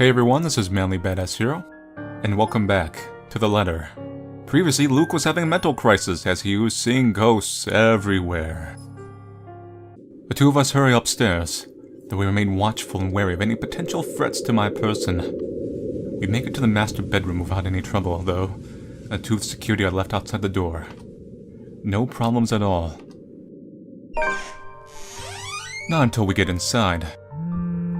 Hey everyone, this is Manly Badass Hero, and welcome back to The Letter. Previously, Luke was having a mental crisis as he was seeing ghosts everywhere. The two of us hurry upstairs, though we remain watchful and wary of any potential threats to my person. We make it to the master bedroom without any trouble, though, and two of the security are left outside the door. No problems at all. Not until we get inside.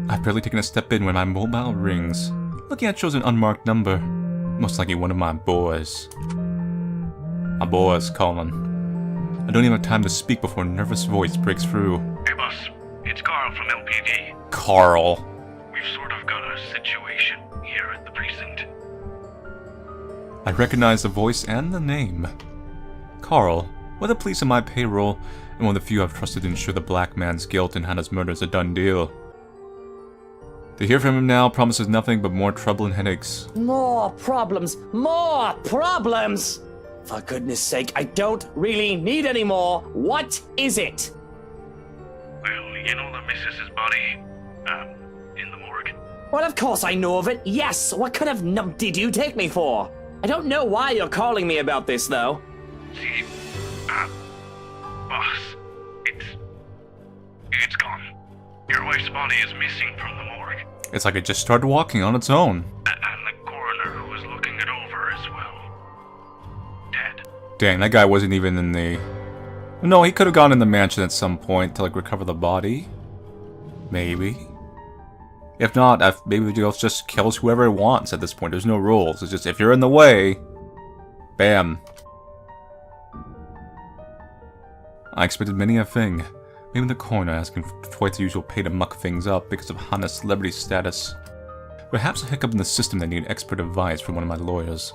I've barely taken a step in when my mobile rings. Looking at it shows an unmarked number. Most likely one of my boys. My boy's calling. I don't even have time to speak before a nervous voice breaks through. Hey boss, it's Carl from LPD. Carl. We've sort of got a situation here at the precinct. I recognize the voice and the name. Carl, with the police on my payroll, and one of the few I've trusted to ensure the black man's guilt in Hannah's murder is a done deal. To hear from him now promises nothing but more trouble and headaches. More problems! More problems! For goodness sake, I don't really need any more. What is it? Well, you know the missus's body, in the morgue. Well, of course I know of it. Yes, what kind of numpty do you take me for? I don't know why you're calling me about this, though. See, boss, it's gone. Your wife's body is missing from the morgue. It's like it just started walking on its own. And the coroner who was looking it over as well. Dead. Dang, that guy wasn't even in the... No, he could have gone in the mansion at some point to, like, recover the body. Maybe. If not, maybe the ghost just kills whoever it wants at this point. There's no rules. It's just, if you're in the way... Bam. I expected many a thing. Maybe the coroner asking for twice the usual pay to muck things up because of Hannah's celebrity status. Perhaps a hiccup in the system that needed expert advice from one of my lawyers.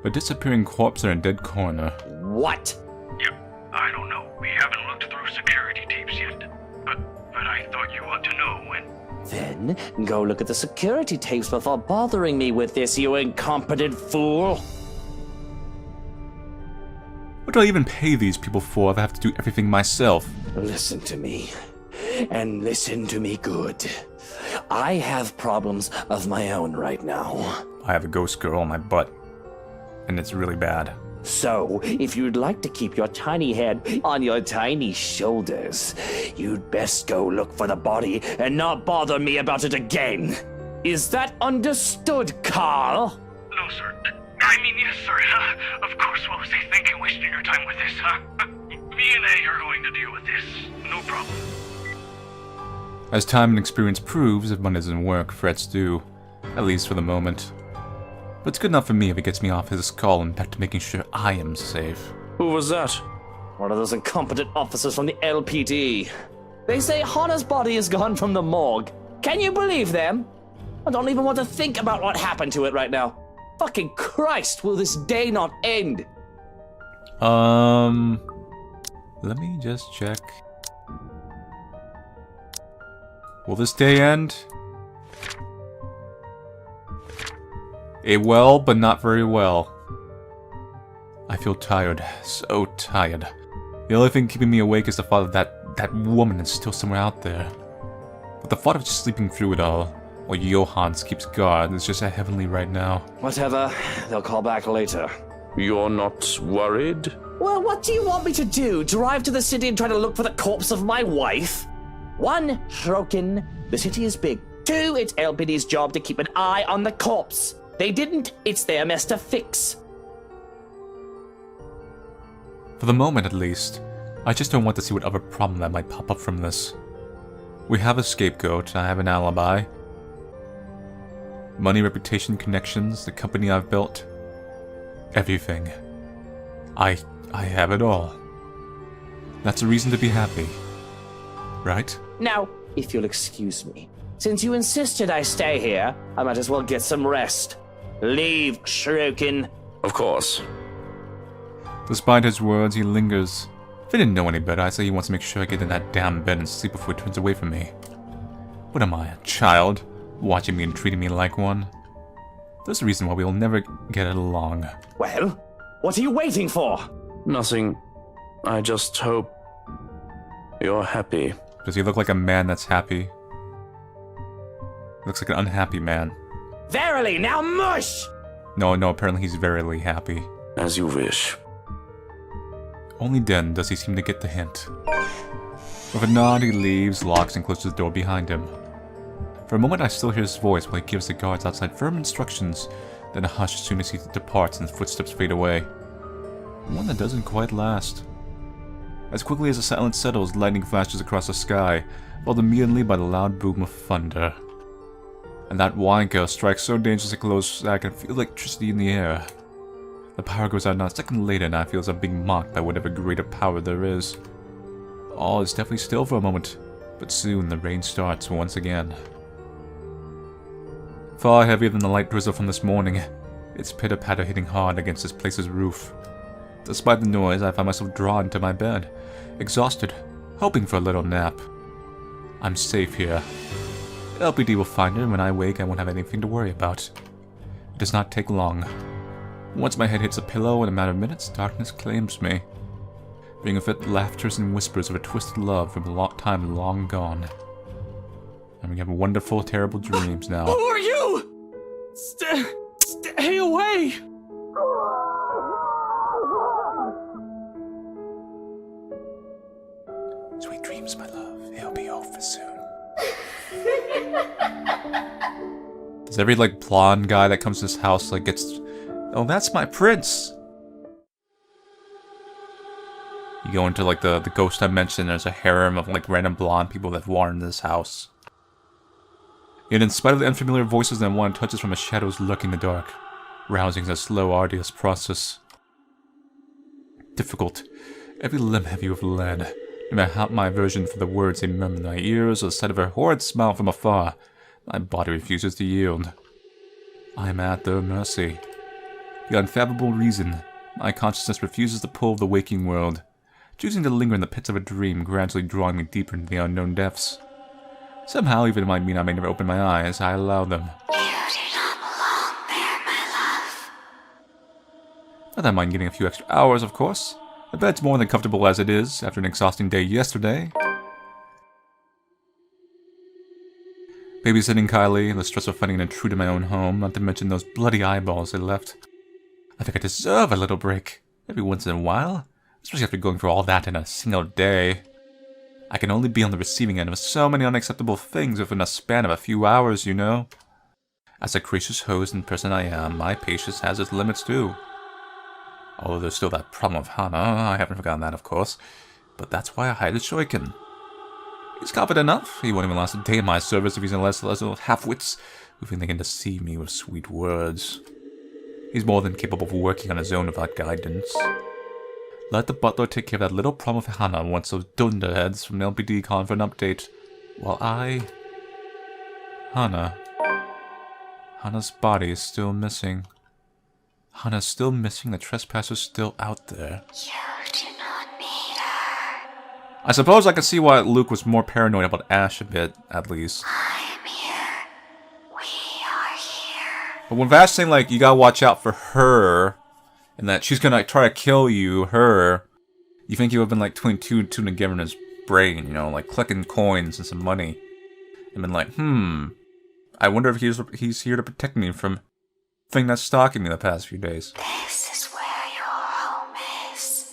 A disappearing corpse or a dead coroner. What? Yep, I don't know. We haven't looked through security tapes yet. But I thought you ought to know when. Then go look at the security tapes before bothering me with this, you incompetent fool. What do I even pay these people for if I have to do everything myself? Listen to me, and listen to me good. I have problems of my own right now. I have a ghost girl on my butt, and it's really bad. So, if you'd like to keep your tiny head on your tiny shoulders, you'd best go look for the body and not bother me about it again. Is that understood, Carl? No, sir. I mean, yes, sir. Of course, what was I thinking wasting your time with this, huh? Me and A are going to deal with this. No problem. As time and experience proves, if money doesn't work, threats do. At least for the moment. But it's good enough for me if it gets me off his skull and back to making sure I am safe. Who was that? One of those incompetent officers from the LPD. They say Hannah's body is gone from the morgue. Can you believe them? I don't even want to think about what happened to it right now. Fucking Christ, will this day not end? Let me just check. Will this day end? Well, but not very well. I feel tired. So tired. The only thing keeping me awake is the thought that that woman is still somewhere out there. But the thought of just sleeping through it all, while Johans keeps guard, is just heavenly right now. Whatever, they'll call back later. You're not worried? Well, what do you want me to do? Drive to the city and try to look for the corpse of my wife? 1, Shrokin, the city is big. 2, it's LPD's job to keep an eye on the corpse. They didn't, it's their mess to fix. For the moment, at least, I just don't want to see what other problem that might pop up from this. We have a scapegoat, I have an alibi. Money, reputation, connections, the company I've built. Everything. I have it all. That's a reason to be happy. Right? Now, if you'll excuse me, since you insisted I stay here, I might as well get some rest. Leave, Shrokin. Of course. Despite his words, he lingers. If I didn't know any better, I'd say he wants to make sure I get in that damn bed and sleep before he turns away from me. What am I, a child? Watching me and treating me like one? There's a reason why we'll never get along. Well, what are you waiting for? Nothing. I just hope you're happy. Does he look like a man that's happy? Looks like an unhappy man. Verily, now mush! No, apparently he's verily happy. As you wish. Only then does he seem to get the hint. With a nod, he leaves, locks, and closes the door behind him. For a moment, I still hear his voice while he gives the guards outside firm instructions, then a hush as soon as he departs and his footsteps fade away. One that doesn't quite last. As quickly as the silence settles, lightning flashes across the sky, followed immediately by the loud boom of thunder. And that wanker strikes so dangerously close that I can feel electricity in the air. The power goes out not a second later, and I feel as I'm being mocked by whatever greater power there is. All is definitely still for a moment, but soon the rain starts once again. Far heavier than the light drizzle from this morning, its pitter-patter hitting hard against this place's roof. Despite the noise, I find myself drawn to my bed, exhausted, hoping for a little nap. I'm safe here. LPD will find her, and when I wake I won't have anything to worry about. It does not take long. Once my head hits a pillow, in a matter of minutes, darkness claims me, bringing with it laughters and whispers of a twisted love from a time long gone. And we have wonderful, terrible dreams now. Who are you? Stay away! Sweet dreams, my love. He'll be over soon. Does every, blonde guy that comes to this house, gets... Oh, that's my prince! You go into, the ghost dimension, there's a harem of, random blonde people that have wandered in this house. Yet in spite of the unfamiliar voices and one touches from the shadows lurking in the dark, rousing is a slow, arduous process. Difficult, every limb heavy with lead. No matter how my aversion for the words they murmur in my ears or the sight of her horrid smile from afar, my body refuses to yield. I am at their mercy. The unfathomable reason, my consciousness refuses the pull of the waking world, choosing to linger in the pits of a dream, gradually drawing me deeper into the unknown depths. Somehow, even if it might mean I may never open my eyes, I allow them. You do not belong there, my love. Not that I mind getting a few extra hours, of course. The bed's more than comfortable as it is, after an exhausting day yesterday. Babysitting Kylie, the stress of finding an intruder in my own home, not to mention those bloody eyeballs they left. I think I deserve a little break, every once in a while, especially after going through all that in a single day. I can only be on the receiving end of so many unacceptable things within a span of a few hours, you know. As a gracious host and person I am, my patience has its limits too. Although there's still that problem of Hana, I haven't forgotten that, of course. But that's why I hired a Shoiken. He's confident enough. He won't even last a day in my service if he's unless those little half-wits who think they can deceive me with sweet words. He's more than capable of working on his own without guidance. Let the butler take care of that little problem with Hana once those dunderheads from LPD call for an update. While Hana's body is still missing. Hana's still missing, the trespasser's still out there. You do not need her. I suppose I can see why Luke was more paranoid about Ash a bit, at least. I am here. We are here. But when Vash saying, you gotta watch out for her, and that she's gonna try to kill you, you think he would have been, putting two and two together in his brain, collecting coins and some money. And been I wonder if he's here to protect me from thing that's stalking me the past few days. This is where your home is.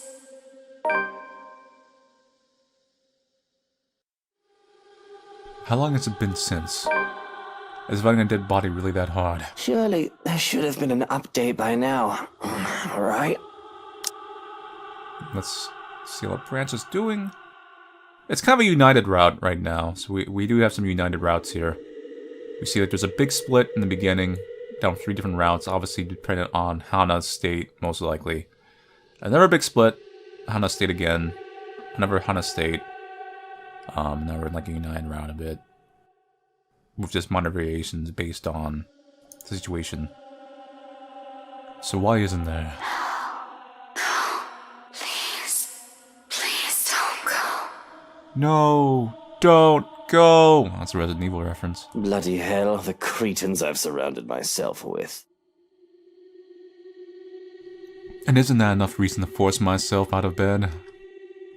How long has it been since? Is finding a dead body really that hard? Surely there should have been an update by now. Right? Let's see what Branch is doing. It's kind of a united route right now, so we do have some united routes here. We see that there's a big split in the beginning, down 3 different routes, obviously dependent on Hana's state, most likely. Another big split, Hana's state again, another Hana's state. Now we're in a united route a bit. With just minor variations based on the situation. So why isn't there? Please don't go. No, don't go! That's a Resident Evil reference. Bloody hell, the cretins I've surrounded myself with. And isn't that enough reason to force myself out of bed?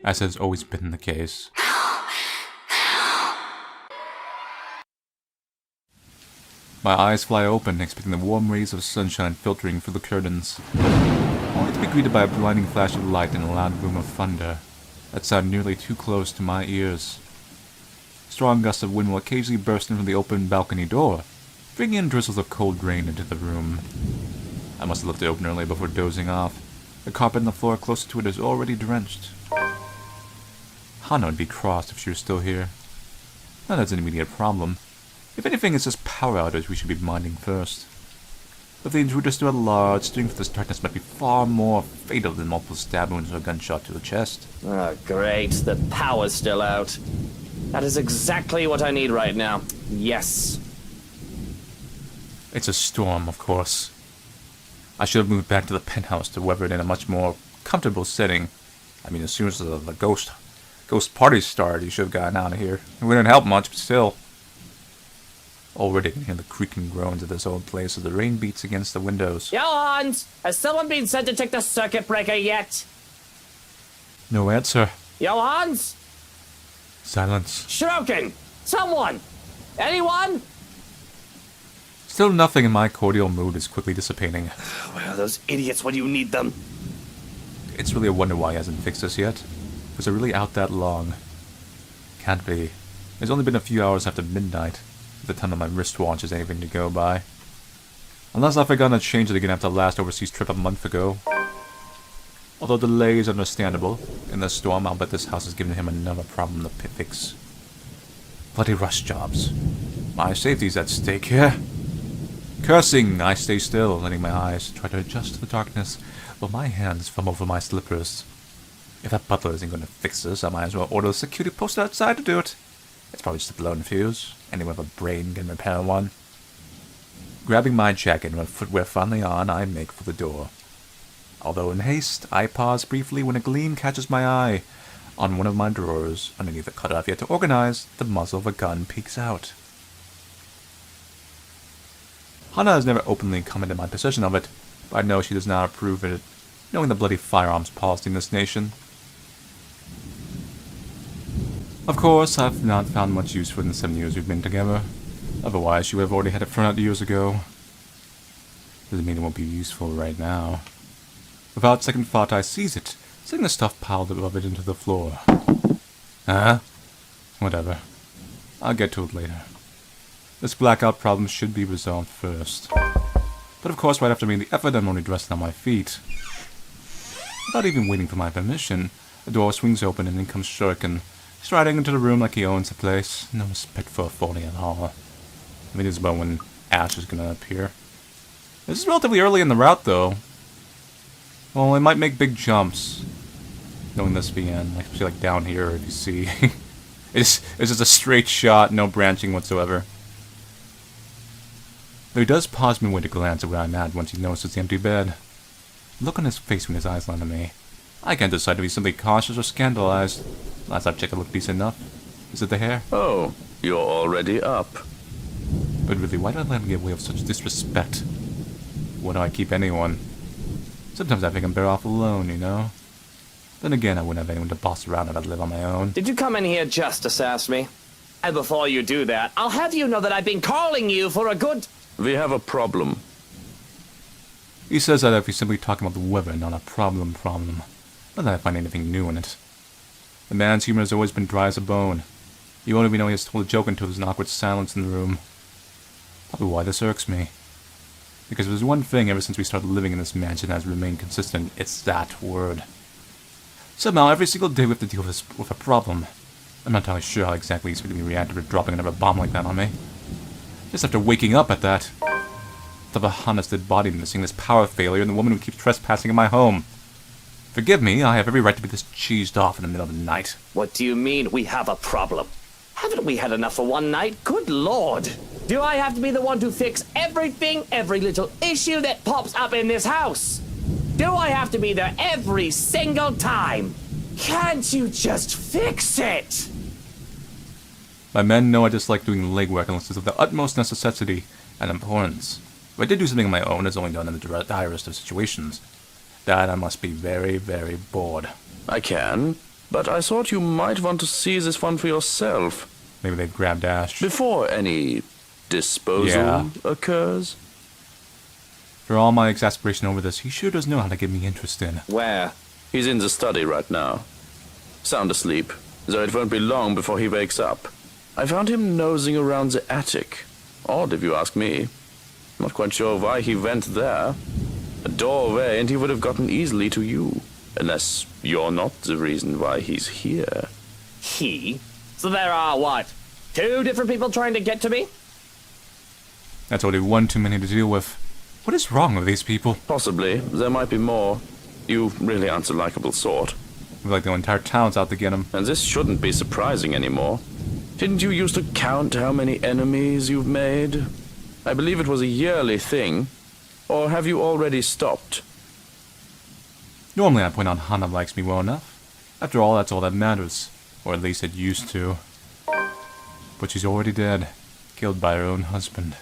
As has always been the case. My eyes fly open, expecting the warm rays of sunshine filtering through the curtains, only to be greeted by a blinding flash of light and a loud boom of thunder that sound nearly too close to my ears. Strong gusts of wind will occasionally burst in from the open balcony door, bringing in drizzles of cold rain into the room. I must have left it open early before dozing off. The carpet and the floor closer to it is already drenched. Hana would be crossed if she were still here. Not that's an immediate problem. If anything, it's just power outage we should be minding first. If the intruder still at large, steering for this darkness might be far more fatal than multiple stab wounds or a gunshot to the chest. Oh, great. The power's still out. That is exactly what I need right now. Yes. It's a storm, of course. I should have moved back to the penthouse to weather it in a much more comfortable setting. I mean, as soon as the ghost party started, you should have gotten out of here. It wouldn't help much, but still. Already I can hear the creaking groans of this old place as the rain beats against the windows. Johans! Has someone been sent to check the circuit breaker yet? No answer. Johans? Silence. Shroken! Someone! Anyone? Still nothing in my cordial mood is quickly dissipating. Where are those idiots when you need them? It's really a wonder why he hasn't fixed us yet. Was it really out that long? Can't be. It's only been a few hours after midnight, at the time that my wristwatch is anything to go by. Unless I've forgotten to change it again after the last overseas trip a month ago. Although delay is understandable, in the storm I'll bet this house has given him another problem to fix. Bloody rush jobs. My safety's at stake here. Cursing, I stay still, letting my eyes try to adjust to the darkness, while my hands fumble for my slippers. If that butler isn't going to fix this, I might as well order a security post outside to do it. It's probably just a blown fuse. Anyone with a brain can repair one. Grabbing my jacket and my footwear finally on, I make for the door. Although in haste, I pause briefly when a gleam catches my eye. On one of my drawers, underneath a cutout I've yet to organize, the muzzle of a gun peeks out. Hana has never openly commented my possession of it, but I know she does not approve of it, knowing the bloody firearms policy in this nation. Of course, I've not found much use for it in the 7 years we've been together. Otherwise, she would have already had it thrown out years ago. Doesn't mean it won't be useful right now. Without second thought, I seize it, setting the stuff piled above it into the floor. Whatever. I'll get to it later. This blackout problem should be resolved first. But of course, right after making the effort, I'm only dressed on my feet. Without even waiting for my permission, the door swings open and in comes Shuriken, striding into the room like he owns the place. No respect for authority at all. I mean, this is about when Ash is gonna appear. This is relatively early in the route, though. Well, it might make big jumps. Knowing this began, especially like down here, if you see. it's just a straight shot, no branching whatsoever. Though he does pause midway to glance at where I'm at once he notices the empty bed. The look on his face when his eyes land on me. I can't decide if he's simply cautious or scandalized. Last I've checked, it looked decent enough. Is it the hair? Oh, you're already up. But really, why did I let him get away with such disrespect? Why do I keep anyone? Sometimes I think I'm better off alone, you know? Then again, I wouldn't have anyone to boss around if I'd live on my own. Did you come in here just to sass me? And before you do that, I'll have you know that I've been calling you for a good... We have a problem. He says that if he's simply talking about the weather, not a problem. Not that I find anything new in it. The man's humor has always been dry as a bone. You won't even know he has told a joke until there's an awkward silence in the room. Probably why this irks me. Because if there's one thing ever since we started living in this mansion that has remained consistent, it's that word. Somehow, every single day we have to deal with a problem. I'm not entirely sure how exactly he's going to react to dropping another bomb like that on me. Just after waking up at that. The Hana's dead body missing, this power failure, and the woman who keeps trespassing in my home. Forgive me, I have every right to be this cheesed off in the middle of the night. What do you mean, we have a problem? Haven't we had enough for one night? Good lord! Do I have to be the one to fix everything, every little issue that pops up in this house? Do I have to be there every single time? Can't you just fix it? My men know I dislike doing legwork unless it's of the utmost necessity and importance. If I did do something on my own, it's only done in the direst of situations. That I must be very, very bored. I can, but I thought you might want to see this one for yourself. Maybe they've grabbed Ash. Before any disposal occurs? For all my exasperation over this, he sure does know how to get me interested. Where? He's in the study right now. Sound asleep, though it won't be long before he wakes up. I found him nosing around the attic. Odd, if you ask me. Not quite sure why he went there. A doorway, and he would have gotten easily to you. Unless you're not the reason why he's here. He? So there are what? 2 different people trying to get to me? That's already one too many to deal with. What is wrong with these people? Possibly. There might be more. You really aren't a likable sort. I feel like the entire town's out to get him. And this shouldn't be surprising anymore. Didn't you used to count how many enemies you've made? I believe it was a yearly thing. Or have you already stopped? Normally I point out Hana likes me well enough. After all, that's all that matters. Or at least it used to. But she's already dead. Killed by her own husband.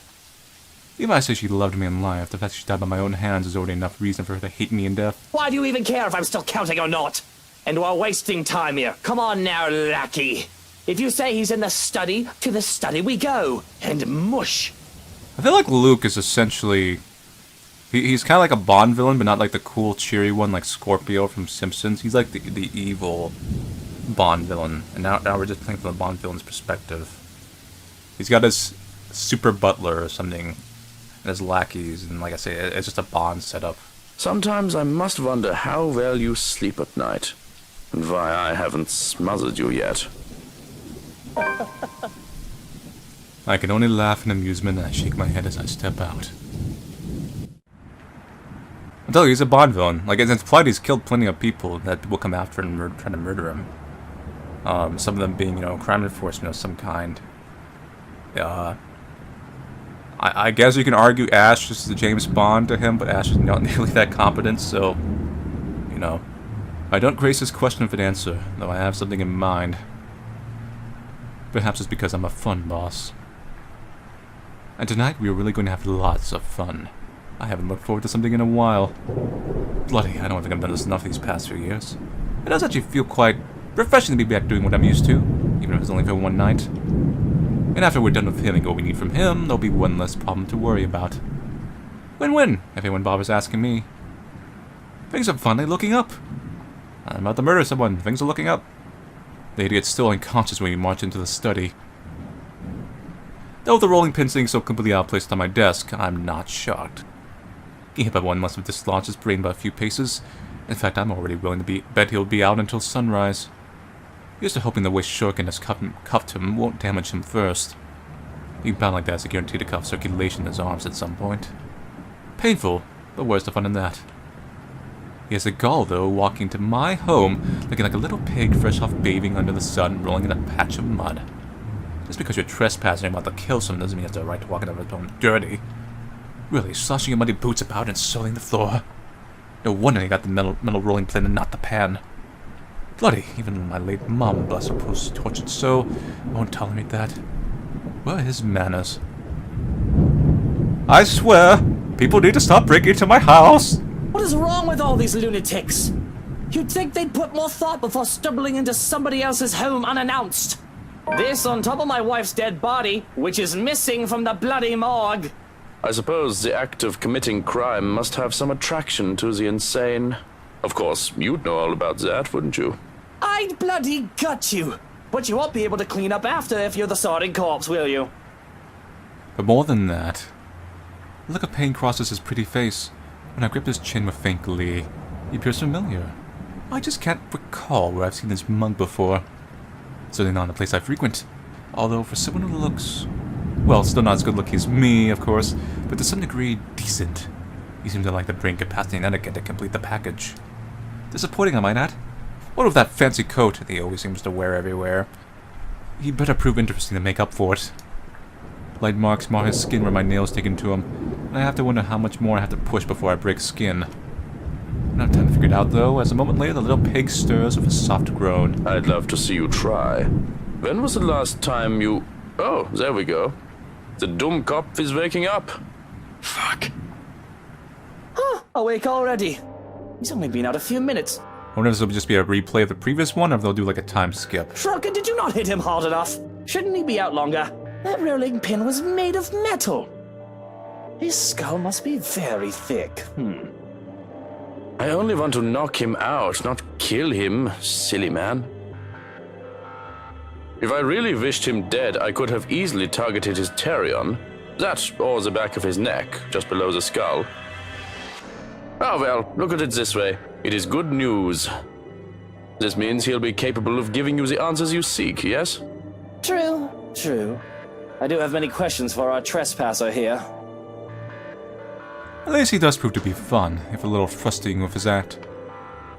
Even if I say she loved me in life, the fact she died by my own hands is already enough reason for her to hate me in death. Why do you even care if I'm still counting or not? And we're wasting time here. Come on now, lackey. If you say he's in the study, to the study we go. And mush. I feel like Luke is essentially... He's kind of like a Bond villain, but not like the cool, cheery one like Scorpio from Simpsons. He's like the evil Bond villain. And now we're just playing from the Bond villain's perspective. He's got his super butler or something, and his lackeys, and like I say, it's just a Bond setup. Sometimes I must wonder how well you sleep at night. And why I haven't smothered you yet. I can only laugh in amusement and I shake my head as I step out. I tell you, he's a Bond villain. Like, it's implied he's killed plenty of people that people come after and try to murder him. Some of them being, you know, crime enforcement of some kind. I guess you can argue Ash is the James Bond to him, but Ash is not nearly that competent, so, you know. I don't grace this question with an answer, though I have something in mind. Perhaps it's because I'm a fun boss. And tonight we are really going to have lots of fun. I haven't looked forward to something in a while. Bloody, I don't think I've done this enough these past few years. It does actually feel quite refreshing to be back doing what I'm used to, even if it's only for one night. And after we're done with him and what we need from him, there'll be one less problem to worry about. Win-win, if anyone bothers asking me. Things are finally looking up. I'm about to murder someone. Things are looking up. The idiot's still unconscious when we march into the study. Though the rolling pin sitting so completely out of place on my desk, I'm not shocked. Getting hit by one must have dislodged his brain by a few paces. In fact, I'm already willing to bet he'll be out until sunrise. Here's to hoping the way Shuriken has cuffed him won't damage him first. Being bound like that is a guarantee to cut off circulation in his arms at some point. Painful, but where's the fun in that? He has a gall, though, walking to my home looking like a little pig fresh off bathing under the sun, rolling in a patch of mud. Just because you're trespassing and about to kill someone doesn't mean you have the right to walk into his home dirty. Really, sloshing your muddy boots about and soiling the floor. No wonder he got the metal rolling pin and not the pan. Bloody, even my late mom, bless her post-tortured soul, won't tolerate that. Where are his manners? I swear, people need to stop breaking into my house! What is wrong with all these lunatics? You'd think they'd put more thought before stumbling into somebody else's home unannounced. This on top of my wife's dead body, which is missing from the bloody morgue. I suppose the act of committing crime must have some attraction to the insane. Of course, you'd know all about that, wouldn't you? I'd bloody gut you. But you won't be able to clean up after if you're the sorting corpse, will you? But more than that, a look of pain crosses his pretty face. When I grip his chin with faint glee, he appears familiar. I just can't recall where I've seen this mug before. Certainly not in a place I frequent. Although for someone who looks... well, still not as good looking as me, of course, but to some degree decent. He seems to like the brain capacity and etiquette to complete the package. Disappointing, I might add. What of that fancy coat that he always seems to wear everywhere? He'd better prove interesting to make up for it. Light marks mar his skin where my nails take into him, and I have to wonder how much more I have to push before I break skin. I don't have time to figure it out, though, as a moment later the little pig stirs with a soft groan. I'd love to see you try. When was the last time you... oh, there we go. The dumb cop is waking up. Fuck. Awake already. He's only been out a few minutes. I wonder if this will just be a replay of the previous one, or if they'll do like a time skip. Shrunken, did you not hit him hard enough? Shouldn't he be out longer? That rolling pin was made of metal. His skull must be very thick. I only want to knock him out, not kill him, silly man. If I really wished him dead, I could have easily targeted his Terion. That, or the back of his neck, just below the skull. Oh well, look at it this way. It is good news. This means he'll be capable of giving you the answers you seek, yes? True. I do have many questions for our trespasser here. At least he does prove to be fun, if a little frustrating with his act.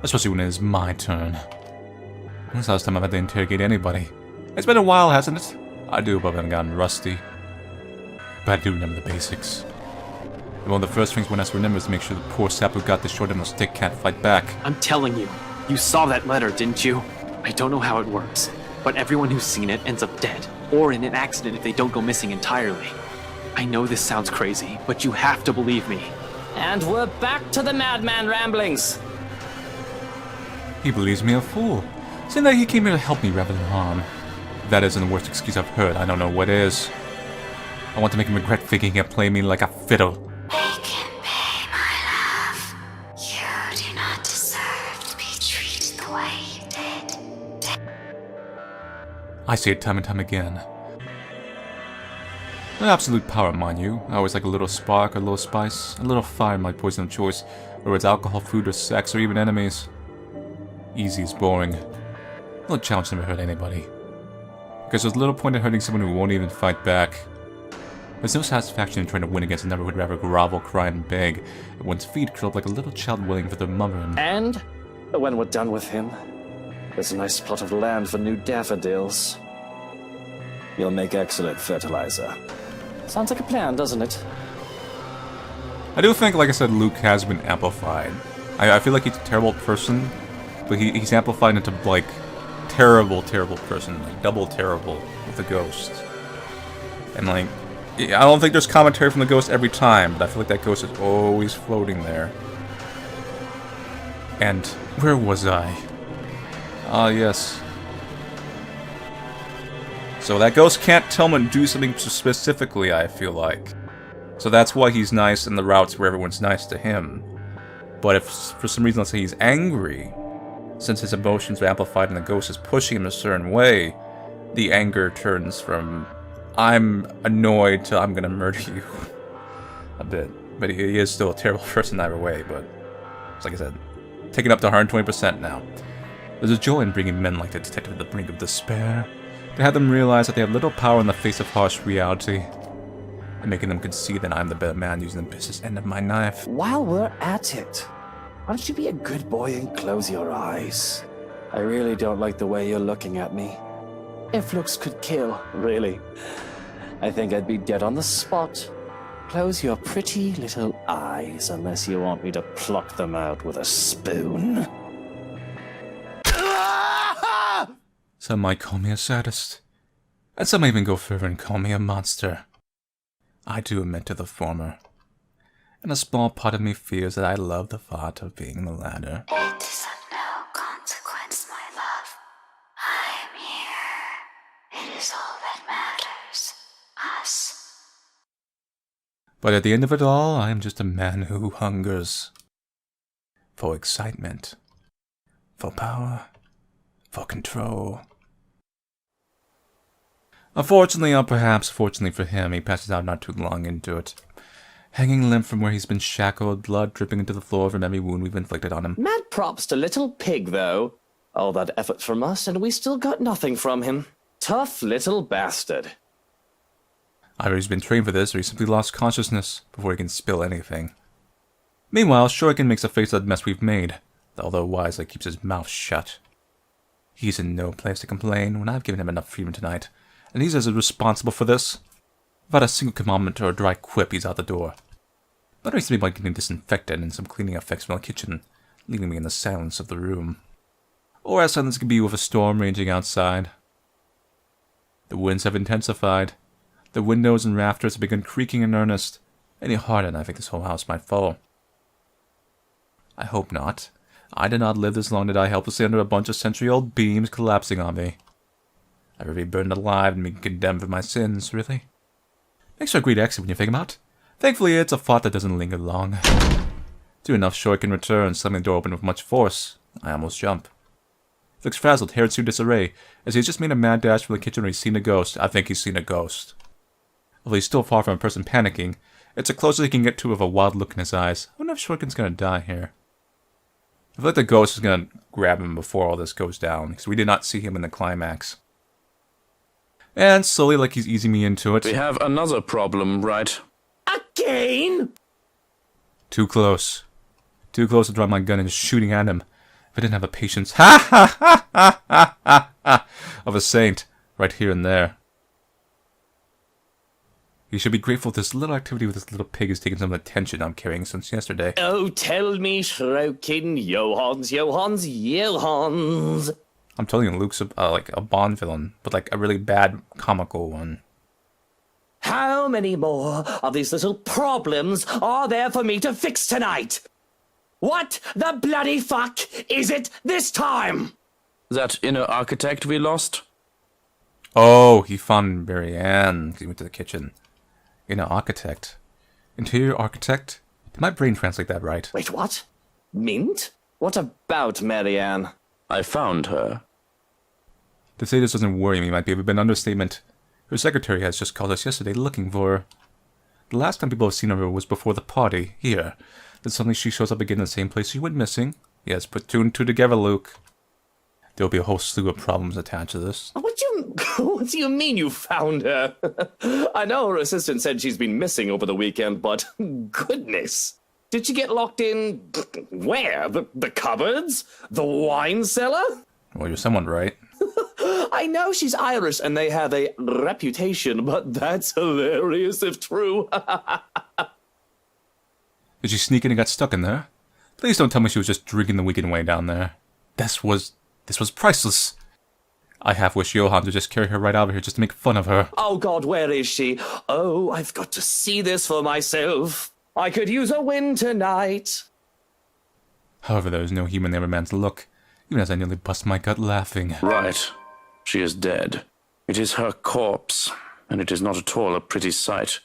Especially when it is my turn. When's the last time I've had to interrogate anybody? It's been a while, hasn't it? I do, but I've gotten rusty. But I do remember the basics. And one of the first things one has to remember is to make sure the poor sap who got the short end of the stick can't fight back. I'm telling you, you saw that letter, didn't you? I don't know how it works, but everyone who's seen it ends up dead, or in an accident if they don't go missing entirely. I know this sounds crazy, but you have to believe me. And we're back to the madman ramblings. He believes me a fool, saying that he came here to help me rather than harm. If that isn't the worst excuse I've heard, I don't know what is. I want to make him regret thinking he can play me like a fiddle. Make him pay, my love. You do not deserve to be treated the way you did. I say it time and time again. Not absolute power, mind you. I always like a little spark, a little spice, a little fire in my poison of choice, whether it's alcohol, food, or sex, or even enemies. Easy is boring. No challenge never hurt anybody. Because there's little point in hurting someone who won't even fight back. There's no satisfaction in trying to win against another who'd rather grovel, cry, and beg, and one's feet curl up like a little child waiting for their mother And when we're done with him, there's a nice plot of land for new daffodils. You'll make excellent fertilizer. Sounds like a plan, doesn't it? I do think, like I said, Luke has been amplified. I feel like he's a terrible person, but he's amplified into, like, terrible person. Like, double terrible with the ghost. And, like, I don't think there's commentary from the ghost every time, but I feel like that ghost is always floating there. And where was I? Ah, yes. So that ghost can't tell him to do something specifically, I feel like. So that's why he's nice in the routes where everyone's nice to him. But if for some reason, let's say he's angry, since his emotions are amplified and the ghost is pushing him a certain way, the anger turns from I'm annoyed to I'm gonna murder you a bit. But he is still a terrible person either way, but like I said, taking up to 120% now. There's a joy in bringing men like the detective to the brink of despair, to have them realize that they have little power in the face of harsh reality, and making them concede that I'm the better man using the business end of my knife. While we're at it, why don't you be a good boy and close your eyes? I really don't like the way you're looking at me. If looks could kill, really, I think I'd be dead on the spot. Close your pretty little eyes unless you want me to pluck them out with a spoon. Some might call me a sadist, and some even go further and call me a monster. I do admit to the former, and a small part of me fears that I love the thought of being the latter. It is of no consequence, my love. I am here. It is all that matters. Us. But at the end of it all, I am just a man who hungers for excitement, for power, for control. Unfortunately, or perhaps fortunately for him, he passes out not too long into it, hanging limp from where he's been shackled, blood dripping into the floor from every wound we've inflicted on him. Mad props to little pig, though. All that effort from us, and we still got nothing from him. Tough little bastard. Either he's been trained for this, or he simply lost consciousness before he can spill anything. Meanwhile, Shuriken makes a face of the mess we've made, although wisely keeps his mouth shut. He's in no place to complain when I've given him enough freedom tonight, and he's as responsible for this. Without a single commandment or a dry quip, he's out the door. Better he's by getting disinfected and some cleaning effects from the kitchen, leaving me in the silence of the room. Or as silence could be with a storm raging outside. The winds have intensified. The windows and rafters have begun creaking in earnest. Any harder, and I think this whole house might fall. I hope not. I did not live this long to die helplessly under a bunch of century-old beams collapsing on me. I'd rather be burned alive than be condemned for my sins, really. Makes for a great exit when you think about it. Thankfully, it's a thought that doesn't linger long. Do enough sure it can return, slamming the door open with much force. I almost jump. He looks frazzled, hair in disarray, as he's just made a mad dash from the kitchen where he's seen a ghost. I think he's seen a ghost. Although he's still far from a person panicking, it's the closest he can get to with a wild look in his eyes. I wonder if Shuriken's gonna die here. I feel like the ghost is gonna grab him before all this goes down, because we did not see him in the climax. And slowly, like he's easing me into it. We have another problem, right? Again? Too close. Too close to draw my gun and just shooting at him. If I didn't have the patience, of a saint, right here and there. You should be grateful this little activity with this little pig has taken some of the tension I'm carrying since yesterday. Oh, tell me, Shrokin, Johans. I'm telling you, Luke's like a Bond villain, but like a really bad comical one. How many more of these little problems are there for me to fix tonight? What the bloody fuck is it this time? That inner architect we lost? Oh, he found Marianne. He went to the kitchen. Inner architect. Interior architect? Did my brain translate that right? Wait, what? Mint? What about Marianne? I found her. To say this doesn't worry me might be a bit of an understatement. Her secretary has just called us yesterday looking for her. The last time people have seen her was before the party, here. Then suddenly she shows up again in the same place she went missing. Yes, put two and two together, Luke. There'll be a whole slew of problems attached to this. What do you mean you found her? I know her assistant said she's been missing over the weekend, but goodness. Did she get locked in... where? The cupboards? The wine cellar? Well, you're somewhat right. I know she's Irish and they have a reputation, but that's hilarious if true. Did she sneak in and got stuck in there? Please don't tell me she was just drinking the weekend way down there. This was priceless. I half wish Johan would just carry her right out of here just to make fun of her. Oh God, where is she? Oh, I've got to see this for myself. I could use a win tonight. However, there is no human never man's look, even as I nearly bust my gut laughing. Right. She is dead. It is her corpse, and it is not at all a pretty sight.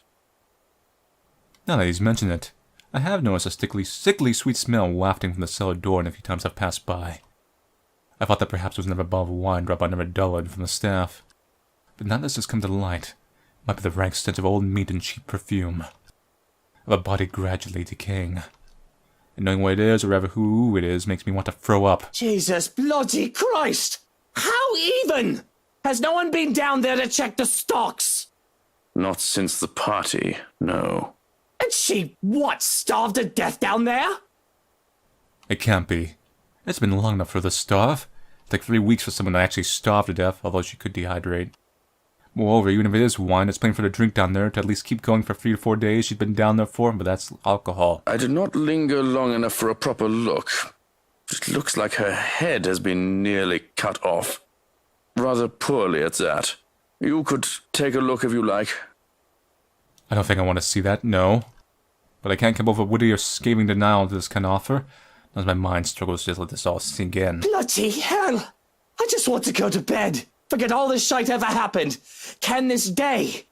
Now that he's mentioned it, I have noticed a sickly sweet smell wafting from the cellar door in a few times I've passed by. I thought that perhaps it was another bottle of wine dropped by another dullard from the staff. But now that this has come to light, it might be the rank stench of old meat and cheap perfume. Of a body gradually decaying. And knowing what it is, or rather who it is, makes me want to throw up. Jesus bloody Christ! How even? Has no one been down there to check the stocks? Not since the party, no. And she, what, starved to death down there? It can't be. It's been long enough for her to starve. It's like 3 weeks for someone to actually starve to death, although she could dehydrate. Moreover, even if it is wine, it's plain for the drink down there to at least keep going for 3 to 4 days she's been down there for, but that's alcohol. I did not linger long enough for a proper look. It looks like her head has been nearly cut off. Rather poorly at that. You could take a look if you like. I don't think I want to see that, no. But I can't come over witty or scathing denial to this kind of offer, as my mind struggles to just let this all sink in. Bloody hell! I just want to go to bed. Forget all this shite ever happened. Can this day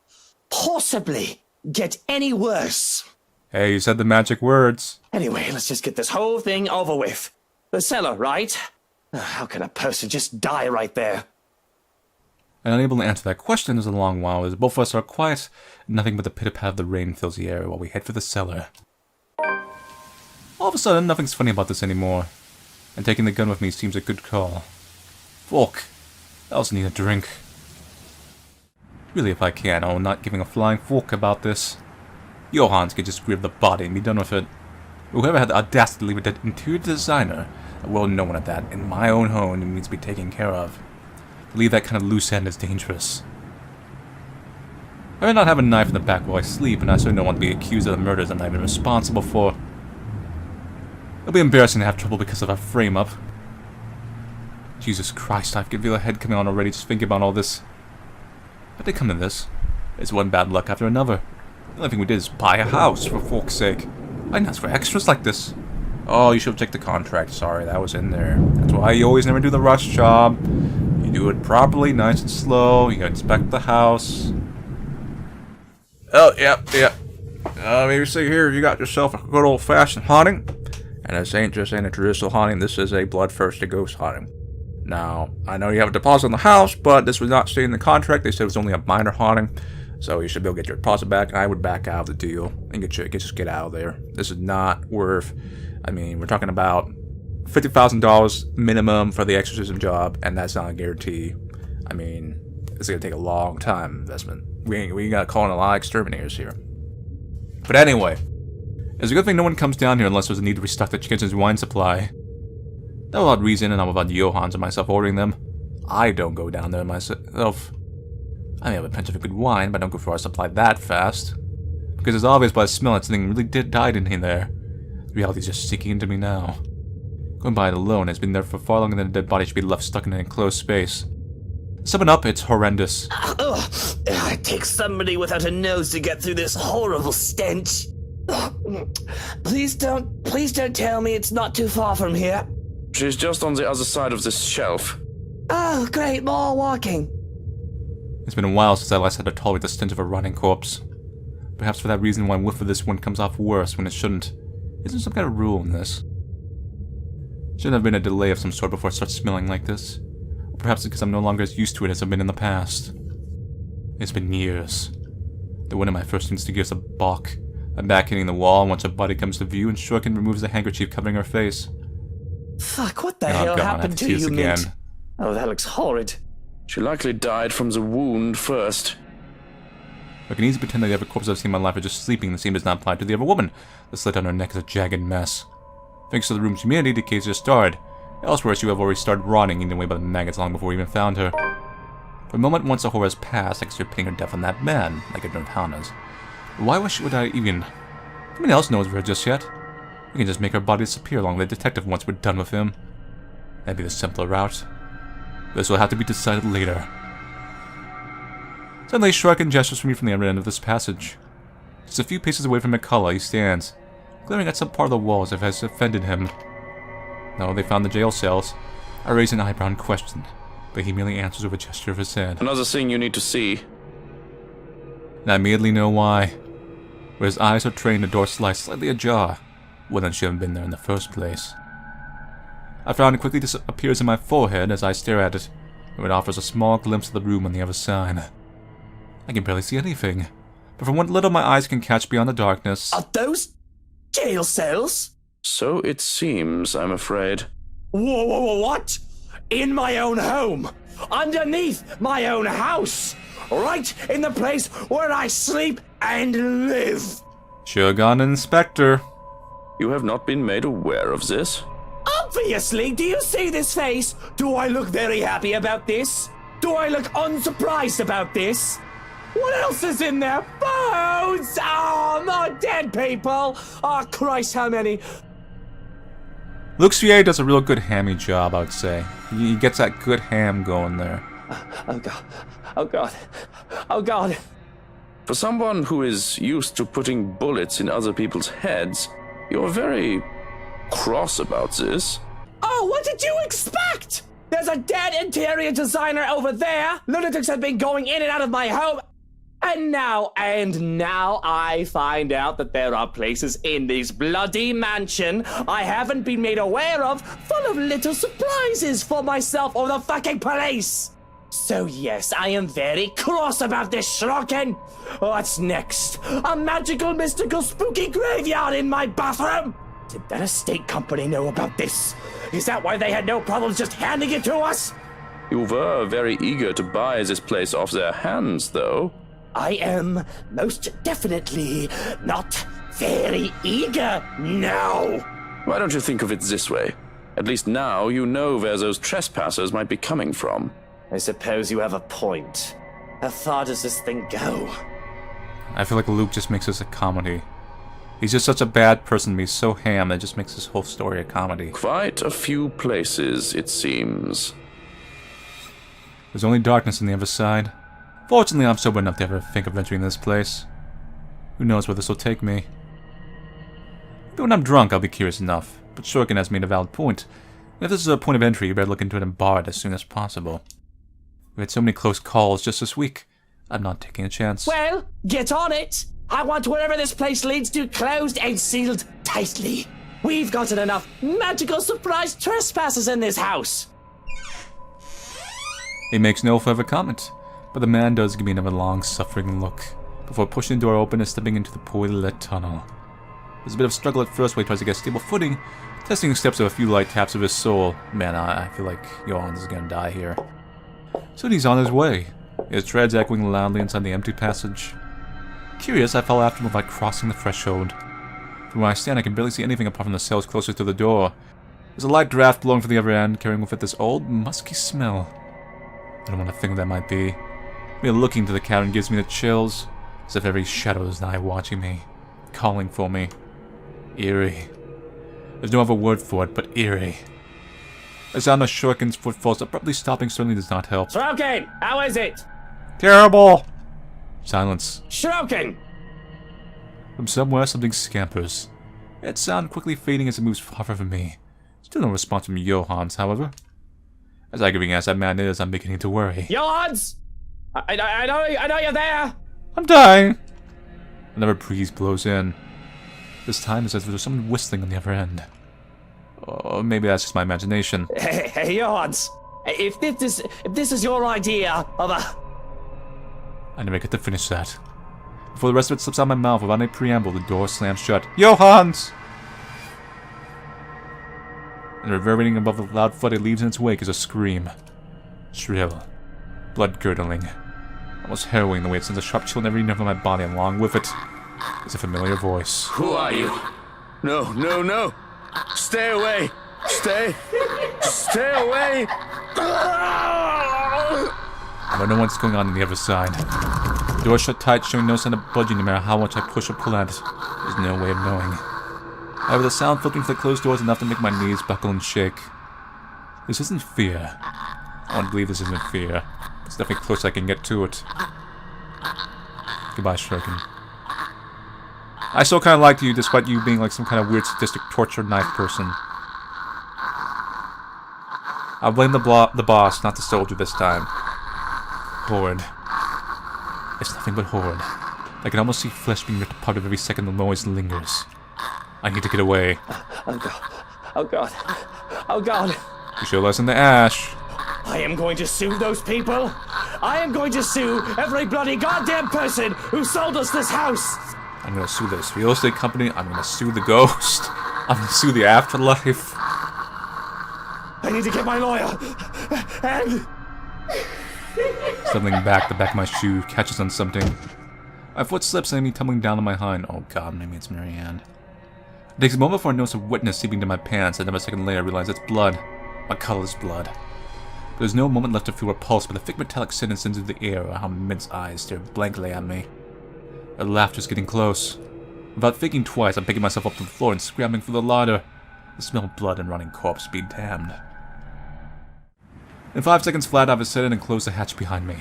possibly get any worse? Hey, you said the magic words. Anyway, let's just get this whole thing over with. The cellar, right? How can a person just die right there? And unable to answer that question is a long while, as both of us are quiet, and nothing but the pitter-patter of the rain fills the air while we head for the cellar. All of a sudden, nothing's funny about this anymore, and taking the gun with me seems a good call. Fuck. I also need a drink. Really, if I can, I'm not giving a flying fuck about this. Johans could just grab the body and be done with it. Whoever had the audacity to leave it to interior designer, a well-known one at that, in my own home, it needs to be taken care of. To leave that kind of loose end is dangerous. I may not have a knife in the back while I sleep, and I certainly don't want to be accused of the murders I'm not even responsible for. It'll be embarrassing to have trouble because of a frame-up. Jesus Christ, I can feel a head coming on already just thinking about all this. How'd they come to this? It's one bad luck after another. The only thing we did is buy a house, for fuck's sake. I didn't ask for extras like this. Oh, you should have checked the contract. Sorry, that was in there. That's why you always never do the rush job. You Do it properly, nice and slow. You gotta inspect the house. Oh, yep. Maybe see here, you got yourself a good old-fashioned haunting. And this ain't just any traditional haunting, this is a bloodthirsty ghost haunting. Now, I know you have a deposit on the house, but this was not stated in the contract. They said it was only a minor haunting. So you should be able to get your deposit back, and I would back out of the deal and just get out of there. This is not worth, I mean, we're talking about $50,000 minimum for the exorcism job, and that's not a guarantee. I mean, it's going to take a long time investment. We got to call in a lot of exterminators here. But anyway, it's a good thing no one comes down here unless there's a need to restock the kitchen's wine supply. Not without reason, and I'm about Johans and myself ordering them. I don't go down there myself. I may have a penchant for good wine, but I don't go for our supply that fast. Because it's obvious by the smell that something really died in there. The reality is just sinking into me now. Going by it alone has been there for far longer than a dead body should be left stuck in an enclosed space. Summing up, it's horrendous. It takes somebody without a nose to get through this horrible stench. Please don't tell me it's not too far from here. She's just on the other side of this shelf. Oh, great, more walking. It's been a while since I last had to tolerate the stench of a rotting corpse. Perhaps for that reason one whiff of this one comes off worse when it shouldn't. Isn't there some kind of rule in this? Shouldn't have been a delay of some sort before it starts smelling like this. Or perhaps it's because I'm no longer as used to it as I've been in the past. It's been years. The one of my first instincts gives a balk. I'm back hitting the wall once a body comes to view and Shuriken removes the handkerchief covering her face. Fuck, what the hell happened to you, Mint? Oh, that looks horrid. She likely died from the wound first. I can easily pretend that every corpse I've seen in my life are just sleeping. The same does not apply to the other woman. The slit on her neck is a jagged mess. Thanks to the room's humidity, the case just started. Elsewhere, she would have already started rotting, eaten away by the maggots long before we even found her. For a moment, once the horror has passed, I considered pinning her death on that man, like a done of Hannah's. But why would I even... Nobody else knows of her just yet. We can just make her body disappear along with the detective once we're done with him. That'd be the simpler route. This will have to be decided later. Suddenly, Shuriken gestures for me from the other end of this passage. Just a few paces away from McCullough, he stands, glaring at some part of the wall as if it has offended him. No, they found the jail cells. I raise an eyebrow and question, but he merely answers with a gesture of his hand. Another thing you need to see. And I immediately know why. Where his eyes are trained, the door slides slightly ajar. Wouldn't she have been there in the first place? I frown and quickly disappears in my forehead as I stare at it, where it offers a small glimpse of the room on the other side. I can barely see anything, but from what little my eyes can catch beyond the darkness... Are those jail cells? So it seems, I'm afraid. Whoa, what? In my own home? Underneath my own house? Right in the place where I sleep and live? Shogun Inspector. You have not been made aware of this? Obviously, do you see this face? Do I look very happy about this? Do I look unsurprised about this? What else is in there? Bones! Oh, more dead people! Oh, Christ, how many? Luke Svier does a real good hammy job, I would say. He gets that good ham going there. Oh, God. Oh, God. Oh, God. For someone who is used to putting bullets in other people's heads, you're very cross about this. Oh, what did you expect? There's a dead interior designer over there. Lunatics have been going in and out of my home. And now I find out that there are places in this bloody mansion I haven't been made aware of, full of little surprises for myself or the fucking police. So yes, I am very cross about this, Shuriken. What's next? A magical, mystical, spooky graveyard in my bathroom? Did that estate company know about this? Is that why they had no problems just handing it to us? You were very eager to buy this place off their hands, though. I am most definitely not very eager now. Why don't you think of it this way? At least now you know where those trespassers might be coming from. I suppose you have a point. How far does this thing go? I feel like Luke just makes this a comedy. He's just such a bad person to be so ham that it just makes this whole story a comedy. Quite a few places, it seems. There's only darkness on the other side. Fortunately, I'm sober enough to ever think of entering this place. Who knows where this will take me. Maybe when I'm drunk, I'll be curious enough, but Shuriken has made a valid point. And if this is a point of entry, you better look into it and bar it as soon as possible. We had so many close calls just this week. I'm not taking a chance. Well, get on it. I want wherever this place leads to closed and sealed tightly. We've gotten enough magical surprise trespassers in this house. He makes no further comment, but the man does give me another long, suffering look before pushing the door open and stepping into the poorly lit tunnel. There's a bit of struggle at first while he tries to get stable footing, testing the steps of a few light taps of his soul. Man, I feel like Johannes is gonna die here. Soon he's on his way, his treads echoing loudly inside the empty passage. Curious, I fell after him without crossing the threshold. From where I stand, I can barely see anything apart from the cells closest to the door. There's a light draft blowing from the other end, carrying with it this old, musky smell. I don't want to think what that might be. Mere looking to the cavern gives me the chills, as if every shadow is nigh watching me, calling for me. Eerie. There's no other word for it but eerie. The sound of Shuriken's footfalls abruptly stopping certainly does not help. Shuriken, how is it? Terrible! Silence. Shuriken! From somewhere, something scampers. Its sound quickly fading as it moves farther from me. Still no response from Johannes, however. As aggravating as that man is, I'm beginning to worry. Johannes! I know you're there! I'm dying! Another breeze blows in. This time it's as if there's someone whistling on the other end. Or maybe that's just my imagination. Hey, Johannes! If this is your idea of a... I never get to finish that. Before the rest of it slips out of my mouth without any preamble, the door slams shut. Johannes! And reverberating above the loud flood it leaves in its wake is a scream. Shrill. Blood-curdling. Almost harrowing the way it sends a sharp chill in every nerve of my body, and along with it is a familiar voice. Who are you? No, no, no! Stay away! Stay away! I don't know what's going on the other side. The door shut tight, showing no sign of budging no matter how much I push or pull at it. There's no way of knowing. However, the sound filtering through the closed door is enough to make my knees buckle and shake. This isn't fear. I want to believe this isn't fear. It's definitely close I can get to it. Goodbye, Shuriken. I still kind of liked you, despite you being like some kind of weird sadistic torture knife person. I'll blame the boss, not the soldier this time. Horrid. It's nothing but horrid. I can almost see flesh being ripped apart every second the noise lingers. I need to get away. Oh god. Oh god. Oh god. You show less in the ash. I am going to sue those people. I am going to sue every bloody goddamn person who sold us this house. I'm gonna sue this real estate company. I'm gonna sue the ghost. I'm gonna sue the afterlife. I need to get my lawyer. And... Stumbling back, the back of my shoe catches on something. My foot slips, sending me tumbling down on my hind. Oh god, maybe it's Marianne. It takes a moment before I notice a wetness seeping to my pants, and then a second later I realize it's blood. My colorless blood. There's no moment left to feel a pulse, but the thick metallic sentence sends into the air, while how Mint's eyes stare blankly at me. Her laughter's getting close. Without thinking twice, I'm picking myself up to the floor and scrambling for the ladder. The smell of blood and rotting corpse be damned. In 5 seconds flat, I've ascended and closed the hatch behind me.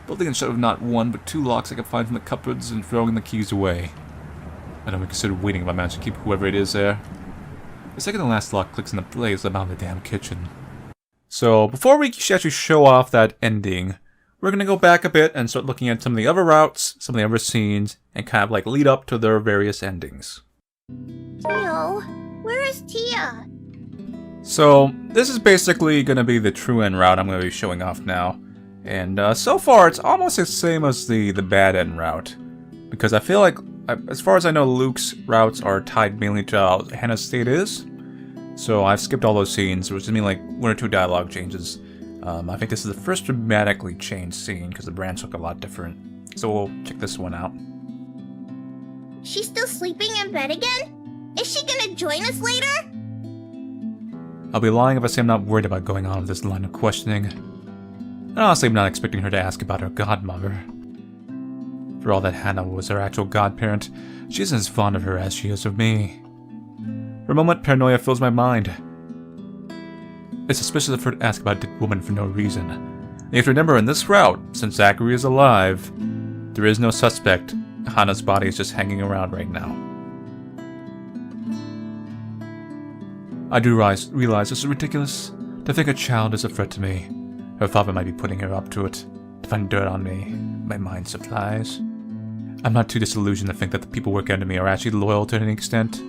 Building and shut with not one, but 2 locks I can find from the cupboards and throwing the keys away. I don't even consider waiting if I manage to keep whoever it is there. The second and last lock clicks in the blaze about the damn kitchen. So, before we actually show off that ending, we're gonna go back a bit and start looking at some of the other routes, some of the other scenes, and kind of like lead up to their various endings. Theo, where is Tia? So, this is basically gonna be the true end route I'm gonna be showing off now. And so far, it's almost the same as the bad end route. Because I feel like, as far as I know, Luke's routes are tied mainly to how Hannah's state is. So I've skipped all those scenes, which just mean like 1 or 2 dialogue changes. I think this is the first dramatically changed scene, because the brands look a lot different. So we'll check this one out. She's still sleeping in bed again? Is she gonna join us later? I'll be lying if I say I'm not worried about going on with this line of questioning. And honestly, I'm not expecting her to ask about her godmother. For all that Hannah was her actual godparent, she isn't as fond of her as she is of me. For a moment, paranoia fills my mind. It's suspicious of her to ask about a dead woman for no reason. And you have to remember, in this route, since Zachary is alive, there is no suspect. Hannah's body is just hanging around right now. I do realize this is ridiculous. To think a child is a threat to me. Her father might be putting her up to it, to find dirt on me. My mind supplies. I'm not too disillusioned to think that the people working under me are actually loyal to any extent.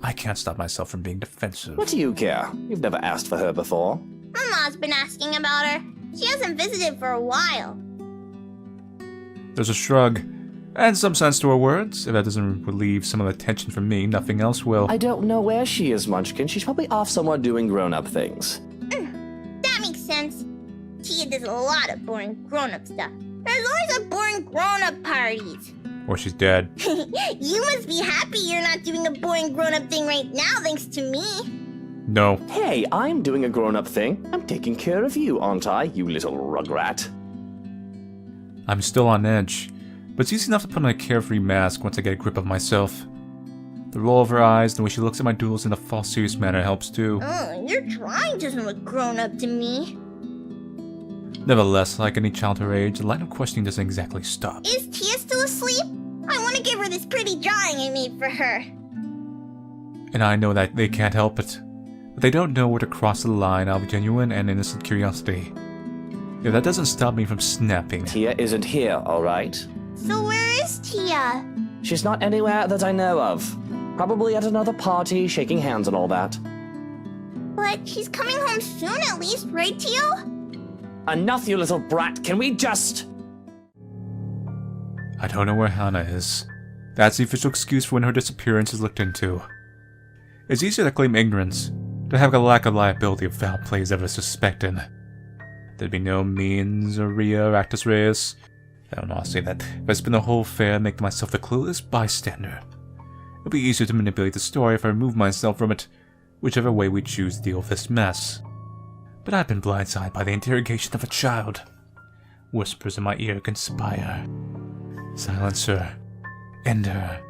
I can't stop myself from being defensive. What do you care? You've never asked for her before. Mama's been asking about her. She hasn't visited for a while. There's a shrug, and some sense to her words. If that doesn't relieve some of the tension from me, nothing else will. I don't know where she is, Munchkin. She's probably off somewhere doing grown-up things. That makes sense. Tia does a lot of boring grown-up stuff. There's always a boring grown-up parties. Or she's dead. You must be happy you're not doing a boring grown-up thing right now thanks to me. No. Hey, I'm doing a grown-up thing. I'm taking care of you, aren't I, you little rugrat? I'm still on edge, but it's easy enough to put on a carefree mask once I get a grip of myself. The roll of her eyes and the way she looks at my duels in a false serious manner helps too. Your drawing doesn't look grown-up to me. Nevertheless, like any child her age, the line of questioning doesn't exactly stop. Is Tia still asleep? I want to give her this pretty drawing I made for her. And I know that they can't help it. But they don't know where to cross the line of genuine and innocent curiosity. If that doesn't stop me from snapping. Tia isn't here, alright? So where is Tia? She's not anywhere that I know of. Probably at another party, shaking hands and all that. But she's coming home soon at least, right, Tio? Enough, you little brat. Can we just... I don't know where Hannah is. That's the official excuse for when her disappearance is looked into. It's easier to claim ignorance, to have a lack of liability if foul play is ever suspected. There'd be no means or rea or actus reus. I don't know how to say that. If I spend the whole affair and make myself the clueless bystander. It'll be easier to manipulate the story if I remove myself from it, whichever way we choose to deal with this mess. But I've been blindsided by the interrogation of a child. Whispers in my ear conspire. Silence her. End her.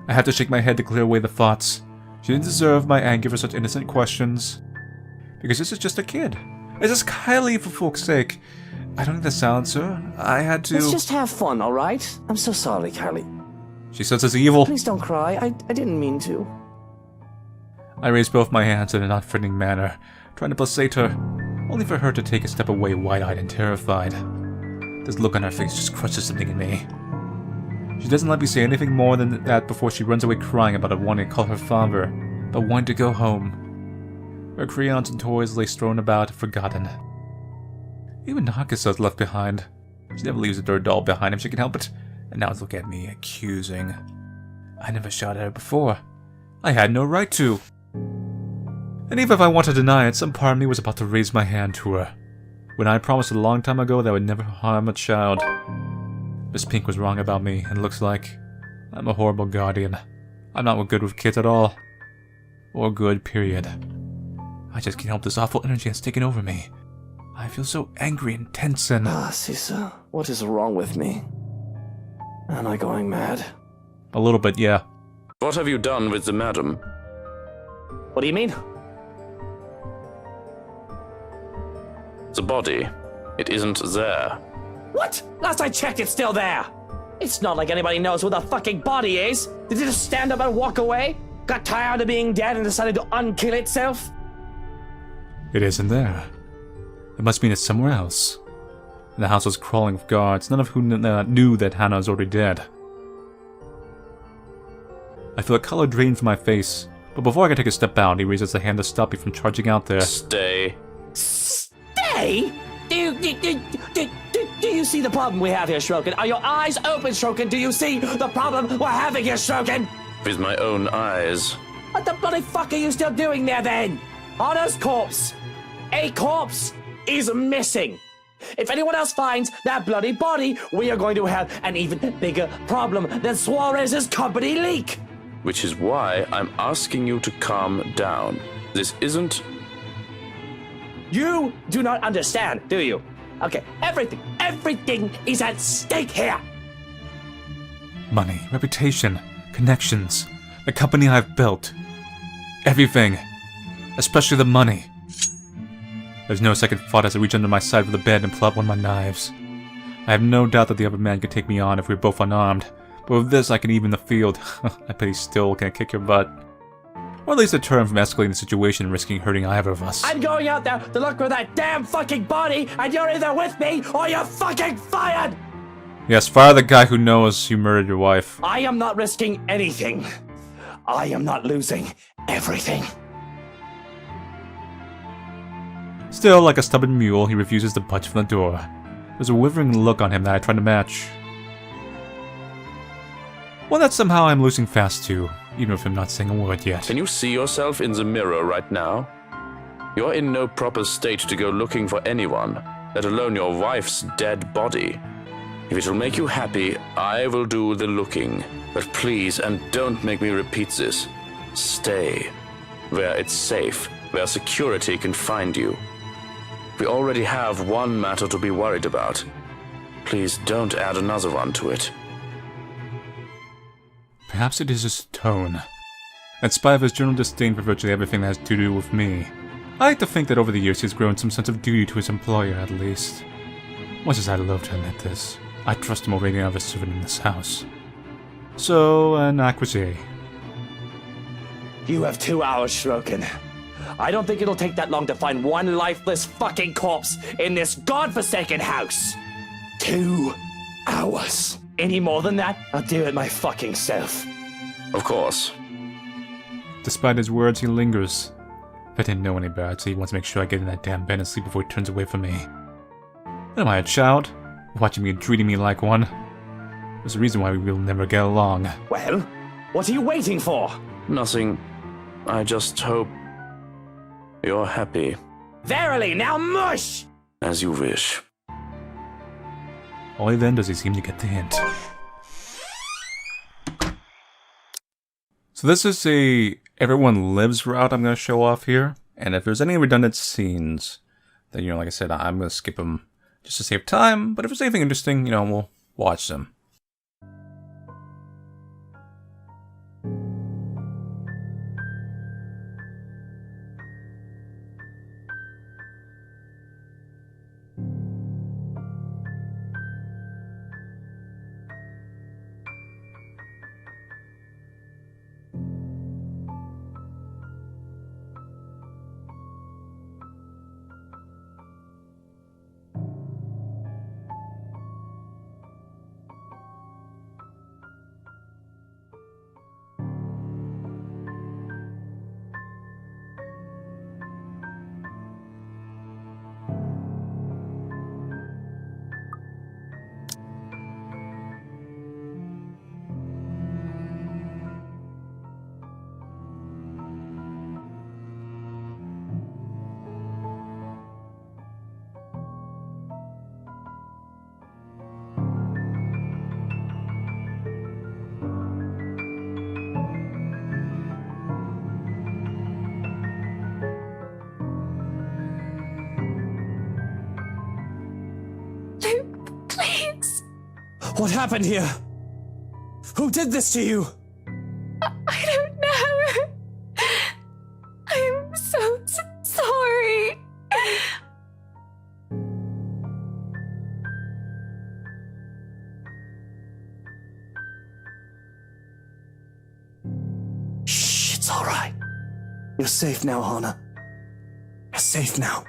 I have to shake my head to clear away the thoughts. She didn't deserve my anger for such innocent questions. Because this is just a kid. It's just Kylie, for fuck's sake. I don't need to silence her. I had to... Let's just have fun, alright? I'm so sorry, Kylie. She says it's evil. Please don't cry. I didn't mean to. I raised both my hands in a not-threatening manner, trying to placate her, only for her to take a step away wide-eyed and terrified. This look on her face just crushes something in me. She doesn't let me say anything more than that before she runs away crying about wanting to call her father, but wanting to go home. Her crayons and toys lay strewn about, forgotten. Even Nakasa's left behind. She never leaves a dirt doll behind if she can help it, and now look at me, accusing. I never shot at her before. I had no right to. And even if I wanted to deny it, some part of me was about to raise my hand to her, when I promised a long time ago that I would never harm a child. Miss Pink was wrong about me, and it looks like I'm a horrible guardian. I'm not good with kids at all. Or good, period. I just can't help this awful energy that's taken over me. I feel so angry and tense and... Sisa, what is wrong with me? Am I going mad? A little bit, yeah. What have you done with the madam? What do you mean? The body. It isn't there. What? Last I checked, it's still there. It's not like anybody knows where the fucking body is. Did it just stand up and walk away? Got tired of being dead and decided to unkill itself? It isn't there. It must mean it's somewhere else. And the house was crawling with guards, none of whom knew that Hannah was already dead. I feel a color drain from my face, but before I can take a step out, he raises a hand to stop me from charging out there. Stay. Stay? Do you see the problem we have here, Shroken? Are your eyes open, Shroken? Do you see the problem we're having here, Shroken? With my own eyes. What the bloody fuck are you still doing there, then? Anna's corpse. A corpse is missing. If anyone else finds that bloody body, we are going to have an even bigger problem than Suarez's company leak. Which is why I'm asking you to calm down. This isn't... You do not understand, do you? Okay, everything is at stake here. Money, reputation, connections, the company I've built. Everything. Especially the money. There's no second thought as I reach under my side of the bed and pull out one of my knives. I have no doubt that the other man could take me on if we were both unarmed, but with this I can even the field. I bet he still can't kick your butt. Or at least deter him from escalating the situation and risking hurting either of us. I'm going out there to look for that damn fucking body, and you're either with me or you're fucking fired! Yes, fire the guy who knows you murdered your wife. I am not risking anything. I am not losing everything. Still, like a stubborn mule, he refuses to budge from the door. There's a withering look on him that I try to match. One that somehow I'm losing fast to, even with him not saying a word yet. Can you see yourself in the mirror right now? You're in no proper state to go looking for anyone, let alone your wife's dead body. If it'll make you happy, I will do the looking. But please, and don't make me repeat this, stay where it's safe, where security can find you. We already have one matter to be worried about. Please don't add another one to it. Perhaps it is his tone. In spite of his general disdain for virtually everything that has to do with me, I like to think that over the years he has grown some sense of duty to his employer, at least. Much as I'd love to admit this, I trust him over any other servant in this house. So, an accusé. You have 2 hours, Shrokin. I don't think it'll take that long to find one lifeless fucking corpse in this godforsaken house. 2 hours. Any more than that, I'll do it my fucking self. Of course. Despite his words, he lingers. If I didn't know any better, so he wants to make sure I get in that damn bed and sleep before he turns away from me. Am I a child? Watching me and treating me like one? There's a reason why we will never get along. Well, what are you waiting for? Nothing. I just hope you're happy. Verily, now mush! As you wish. Only then does he seem to get the hint. So this is a everyone lives route I'm going to show off here. And if there's any redundant scenes, then, you know, like I said, I'm going to skip them just to save time. But if there's anything interesting, you know, we'll watch them. What happened here? Who did this to you? I don't know. I'm so sorry. Shh, it's all right. You're safe now, Hana. You're safe now.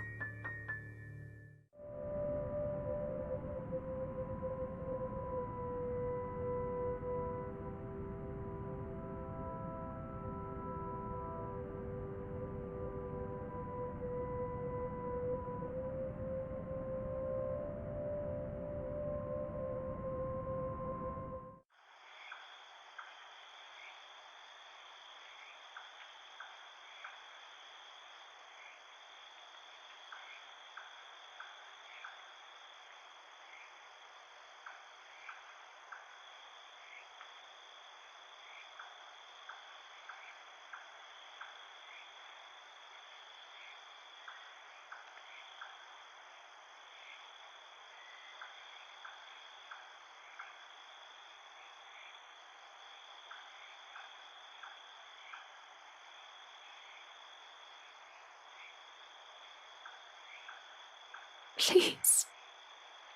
Please,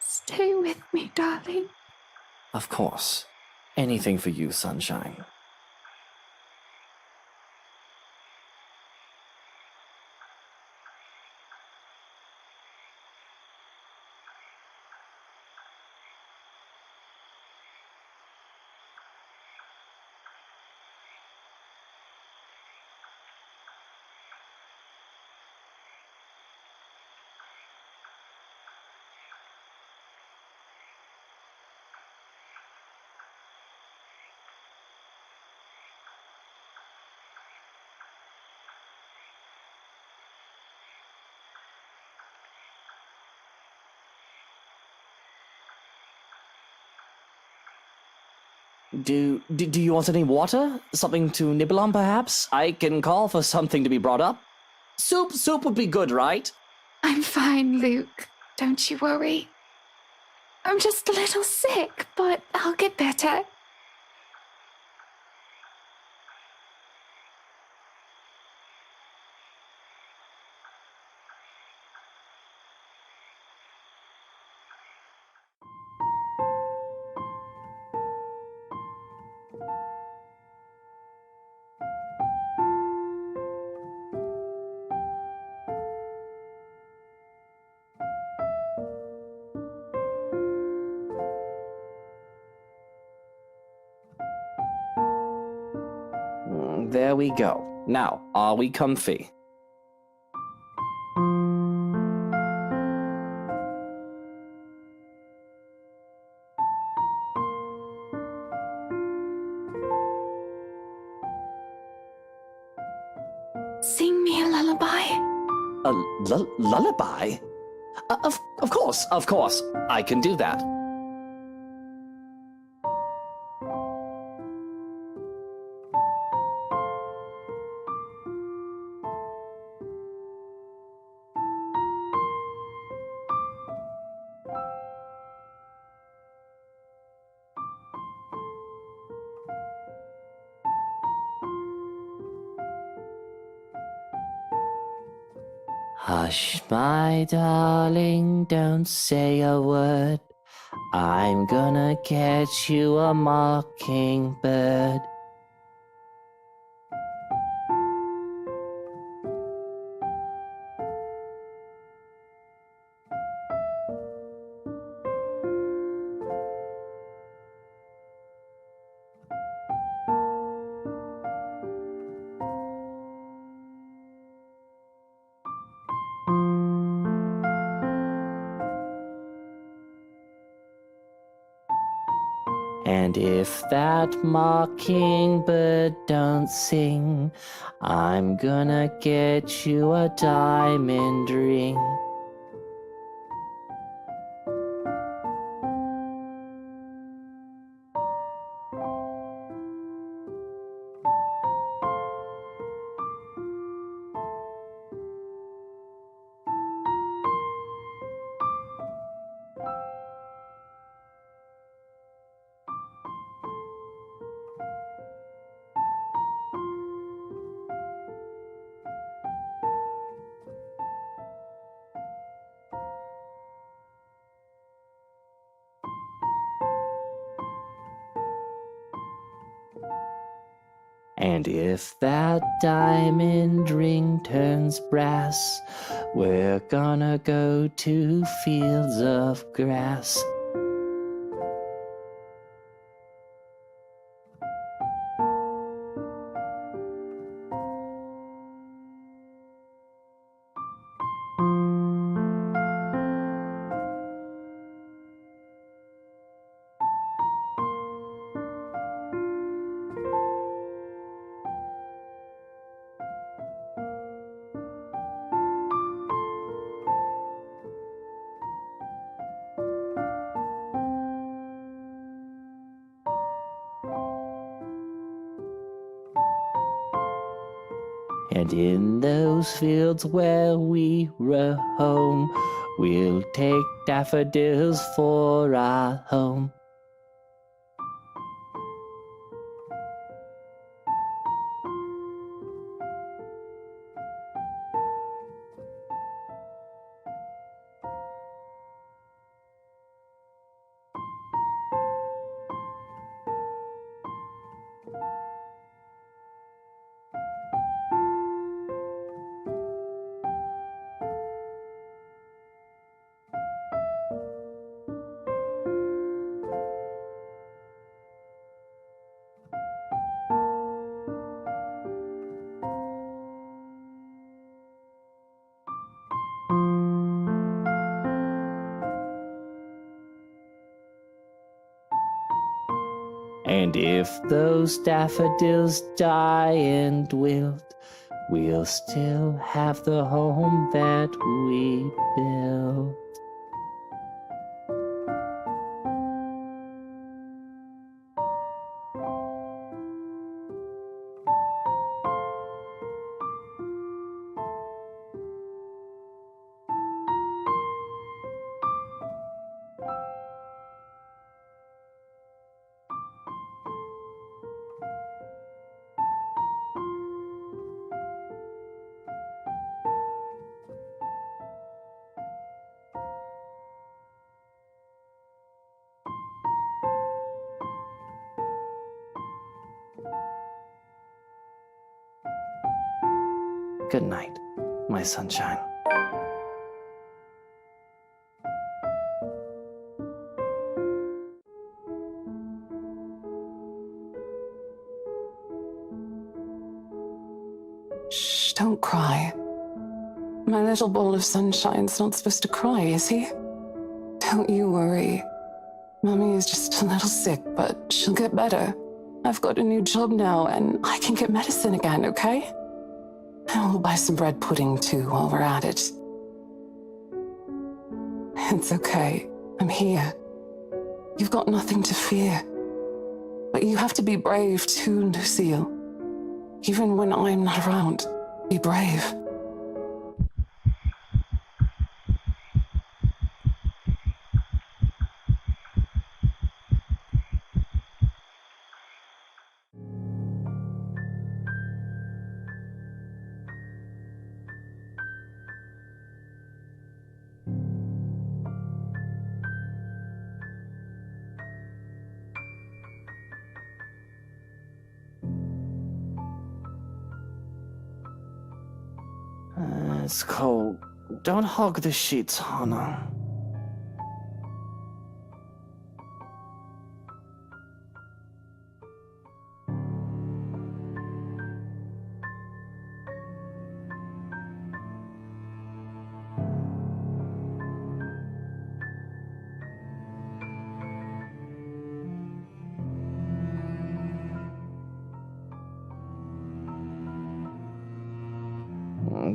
stay with me, darling. Of course. Anything for you, sunshine. Do you want any water? Something to nibble on, perhaps? I can call for something to be brought up. Soup would be good, right? I'm fine, Luke. Don't you worry. I'm just a little sick, but I'll get better. There we go. Now, are we comfy? Sing me a lullaby. A lullaby? Of course. I can do that. Hush, my darling, don't say a word. I'm gonna catch you a mockingbird. And if that mockingbird don't sing, I'm gonna get you a diamond ring. And if that diamond ring turns brass, we're gonna go to fields of grass. And in those fields where we roam, we'll take daffodils for our home. And if those daffodils die and wilt, we'll still have the home that we built. Good night, my sunshine. Shh, don't cry. My little ball of sunshine's not supposed to cry, is he? Don't you worry. Mummy is just a little sick, but she'll get better. I've got a new job now, and I can get medicine again, okay? And we'll buy some bread pudding, too, while we're at it. It's okay. I'm here. You've got nothing to fear. But you have to be brave, too, Lucille. Even when I'm not around, be brave. It's cold. Don't hug the sheets, Hannah.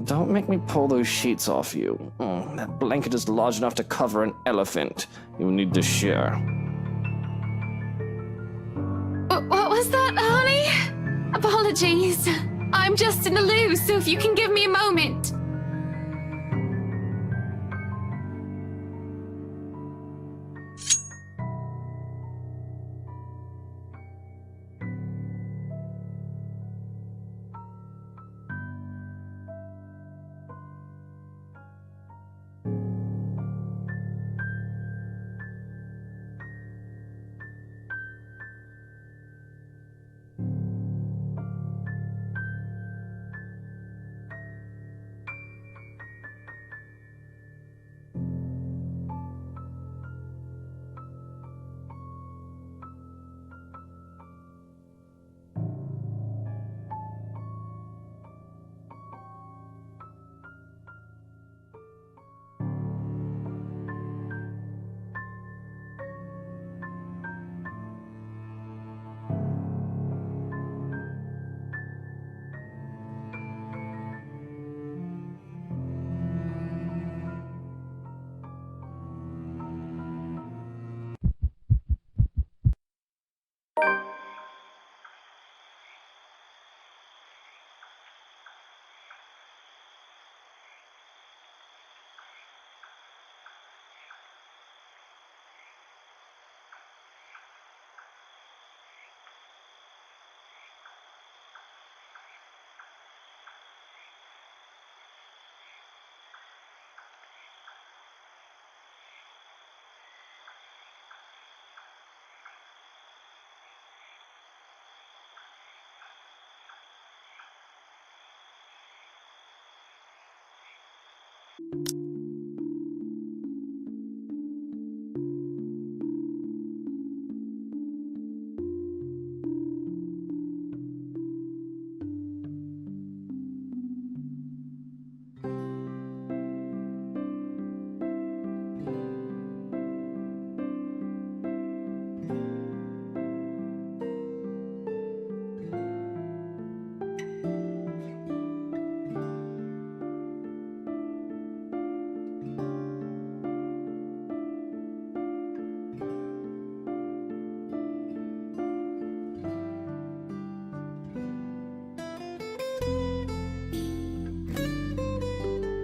Don't make me pull those sheets off you. That blanket is large enough to cover an elephant. You need to share. What was that, honey? Apologies. I'm just in the loo, so if you can give me a moment.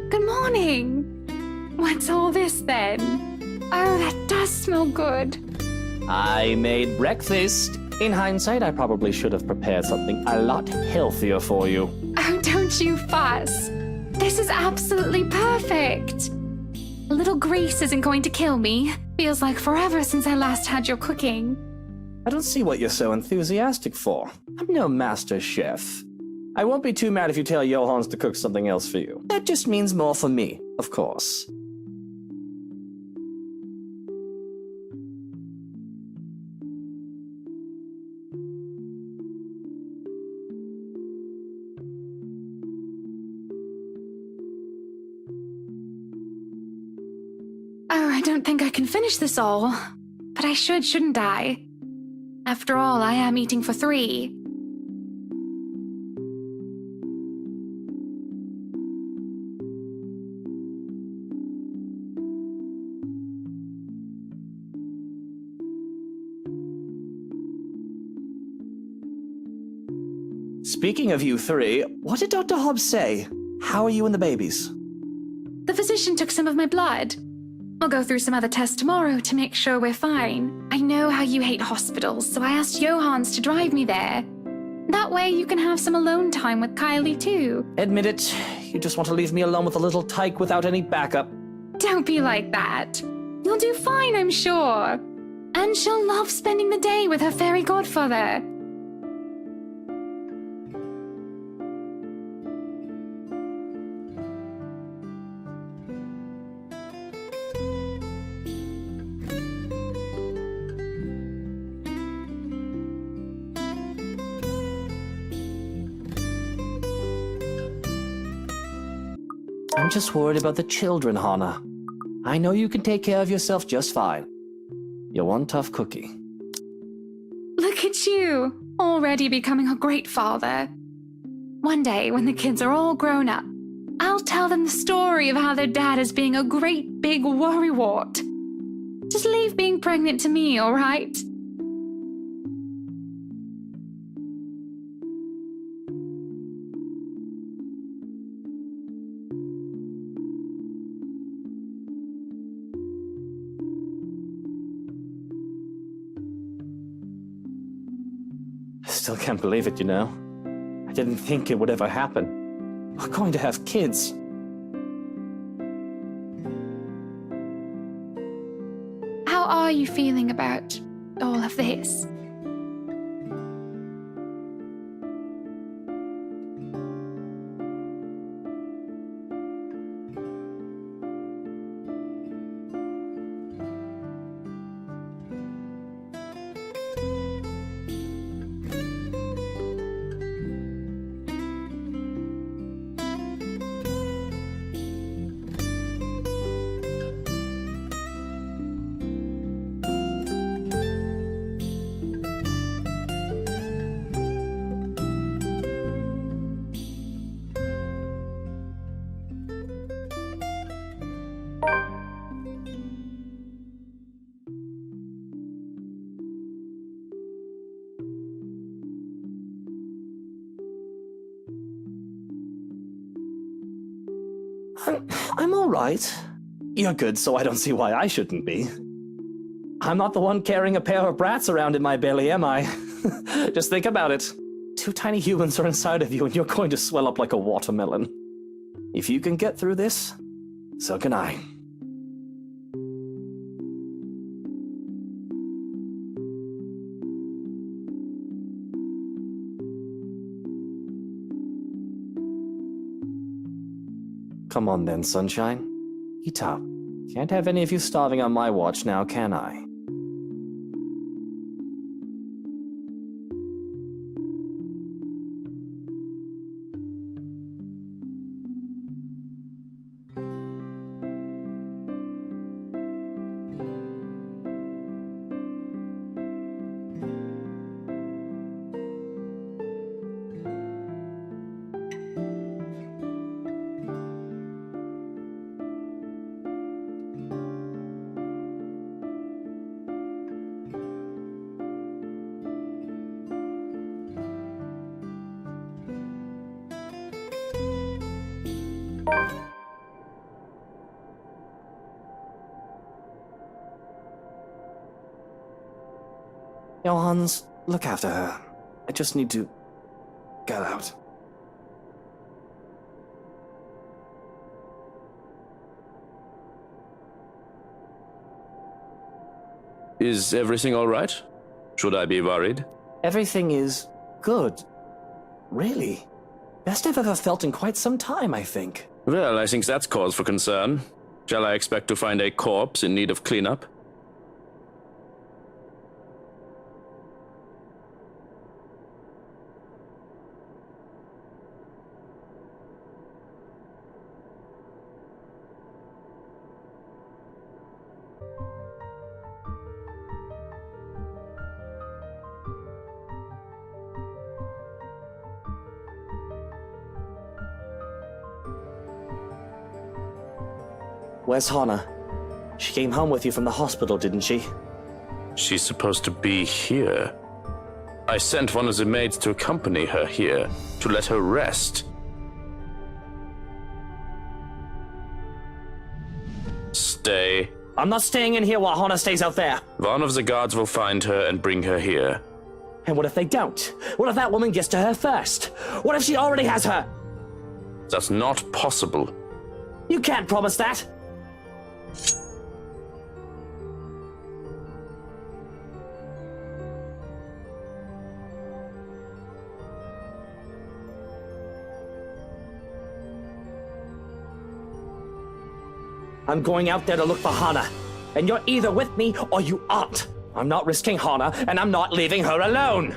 Good morning. What's all this then? Oh, that does smell good. I made breakfast. In hindsight, I probably should have prepared something a lot healthier for you. Oh, don't you fuss. This is absolutely perfect. A little grease isn't going to kill me. Feels like forever since I last had your cooking. I don't see what you're so enthusiastic for. I'm no master chef. I won't be too mad if you tell Johans to cook something else for you. That just means more for me, of course. Oh, I don't think I can finish this all. But I should, shouldn't I? After all, I am eating for 3. Speaking of you 3, what did Dr. Hobbs say? How are you and the babies? The physician took some of my blood. I'll go through some other tests tomorrow to make sure we're fine. I know how you hate hospitals, so I asked Johans to drive me there. That way you can have some alone time with Kylie too. Admit it, you just want to leave me alone with a little tyke without any backup. Don't be like that. You'll do fine, I'm sure. And she'll love spending the day with her fairy godfather. I'm just worried about the children, Hana. I know you can take care of yourself just fine. You're one tough cookie. Look at you, already becoming a great father. One day, when the kids are all grown up, I'll tell them the story of how their dad is being a great big worrywart. Just leave being pregnant to me, all right? I still can't believe it, you know. I didn't think it would ever happen. We're going to have kids. How are you feeling about all of this? I'm all right. You're good, so I don't see why I shouldn't be. I'm not the one carrying a pair of brats around in my belly, am I? Just think about it. 2 tiny humans are inside of you and you're going to swell up like a watermelon. If you can get through this, so can I. Come on then, sunshine. Eat up. Can't have any of you starving on my watch now, can I? Johans, look after her. I just need to get out. Is everything all right? Should I be worried? Everything is good. Really. Best I've ever felt in quite some time, I think. Well, I think that's cause for concern. Shall I expect to find a corpse in need of cleanup? Where's Hana? She came home with you from the hospital, didn't she? She's supposed to be here. I sent one of the maids to accompany her here, to let her rest. Stay. I'm not staying in here while Hana stays out there. One of the guards will find her and bring her here. And what if they don't? What if that woman gets to her first? What if she already has her? That's not possible. You can't promise that. I'm going out there to look for Hana. And you're either with me or you aren't. I'm not risking Hana, and I'm not leaving her alone.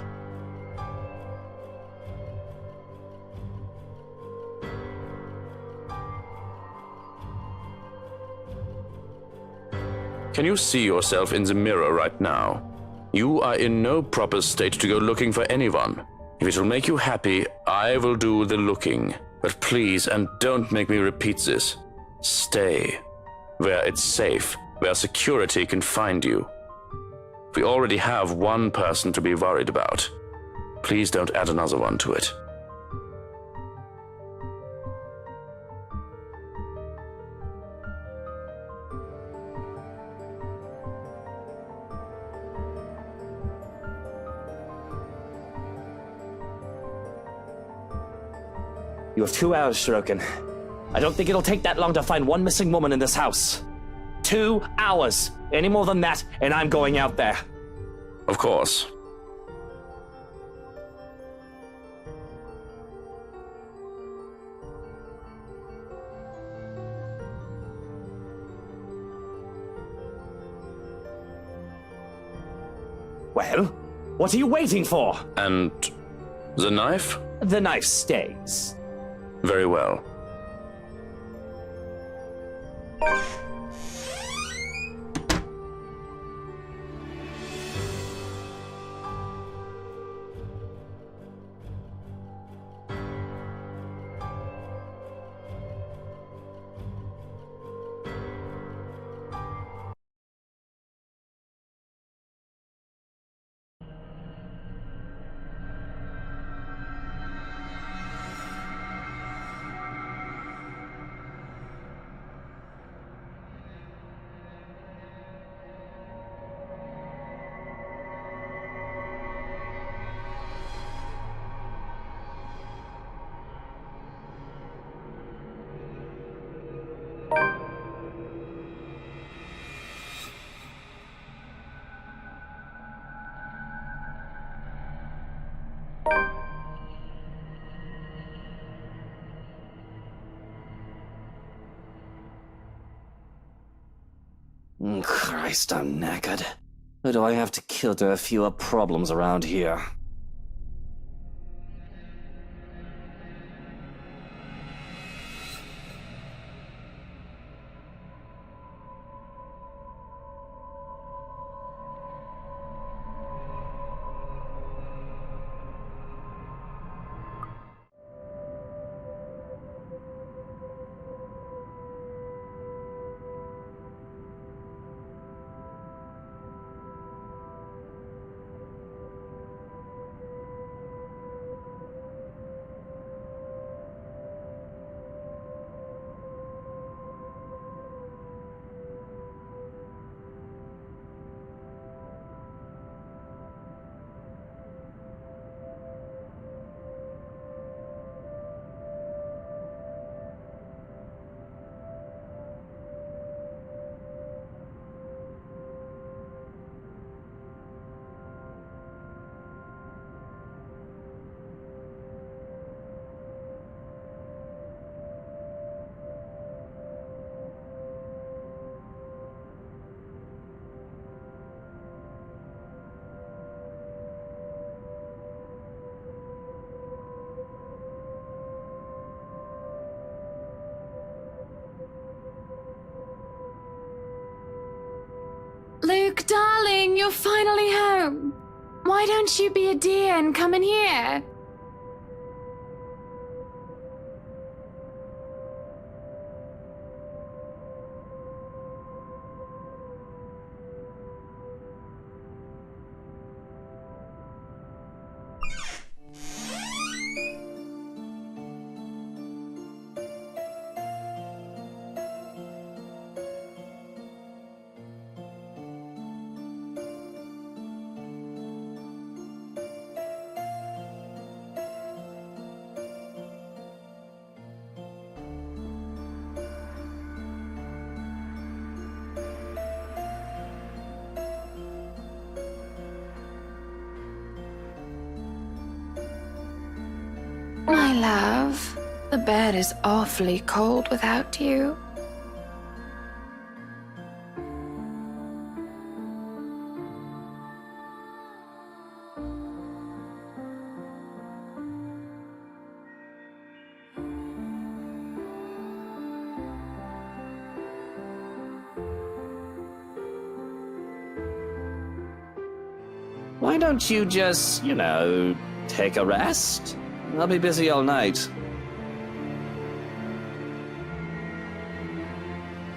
Can you see yourself in the mirror right now? You are in no proper state to go looking for anyone. If it will make you happy, I will do the looking. But please, and don't make me repeat this, stay where it's safe, where security can find you. We already have one person to be worried about. Please don't add another one to it. You have 2 hours, Shirokin. I don't think it'll take that long to find one missing woman in this house. 2 hours. Any more than that, and I'm going out there. Of course. Well, what are you waiting for? And the knife? The knife stays. Very well. Christ, I'm knackered. Who do I have to kill to have fewer problems around here? Darling, you're finally home. Why don't you be a dear and come in here? My love, the bed is awfully cold without you. Why don't you just, take a rest? I'll be busy all night.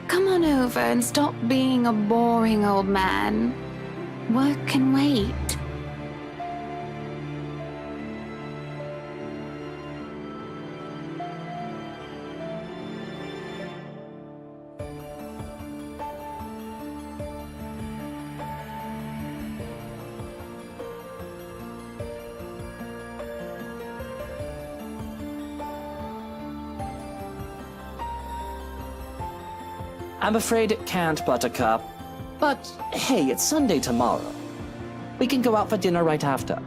Come on over and stop being a boring old man. Work can wait. I'm afraid it can't, Buttercup. But hey, it's Sunday tomorrow. We can go out for dinner right after.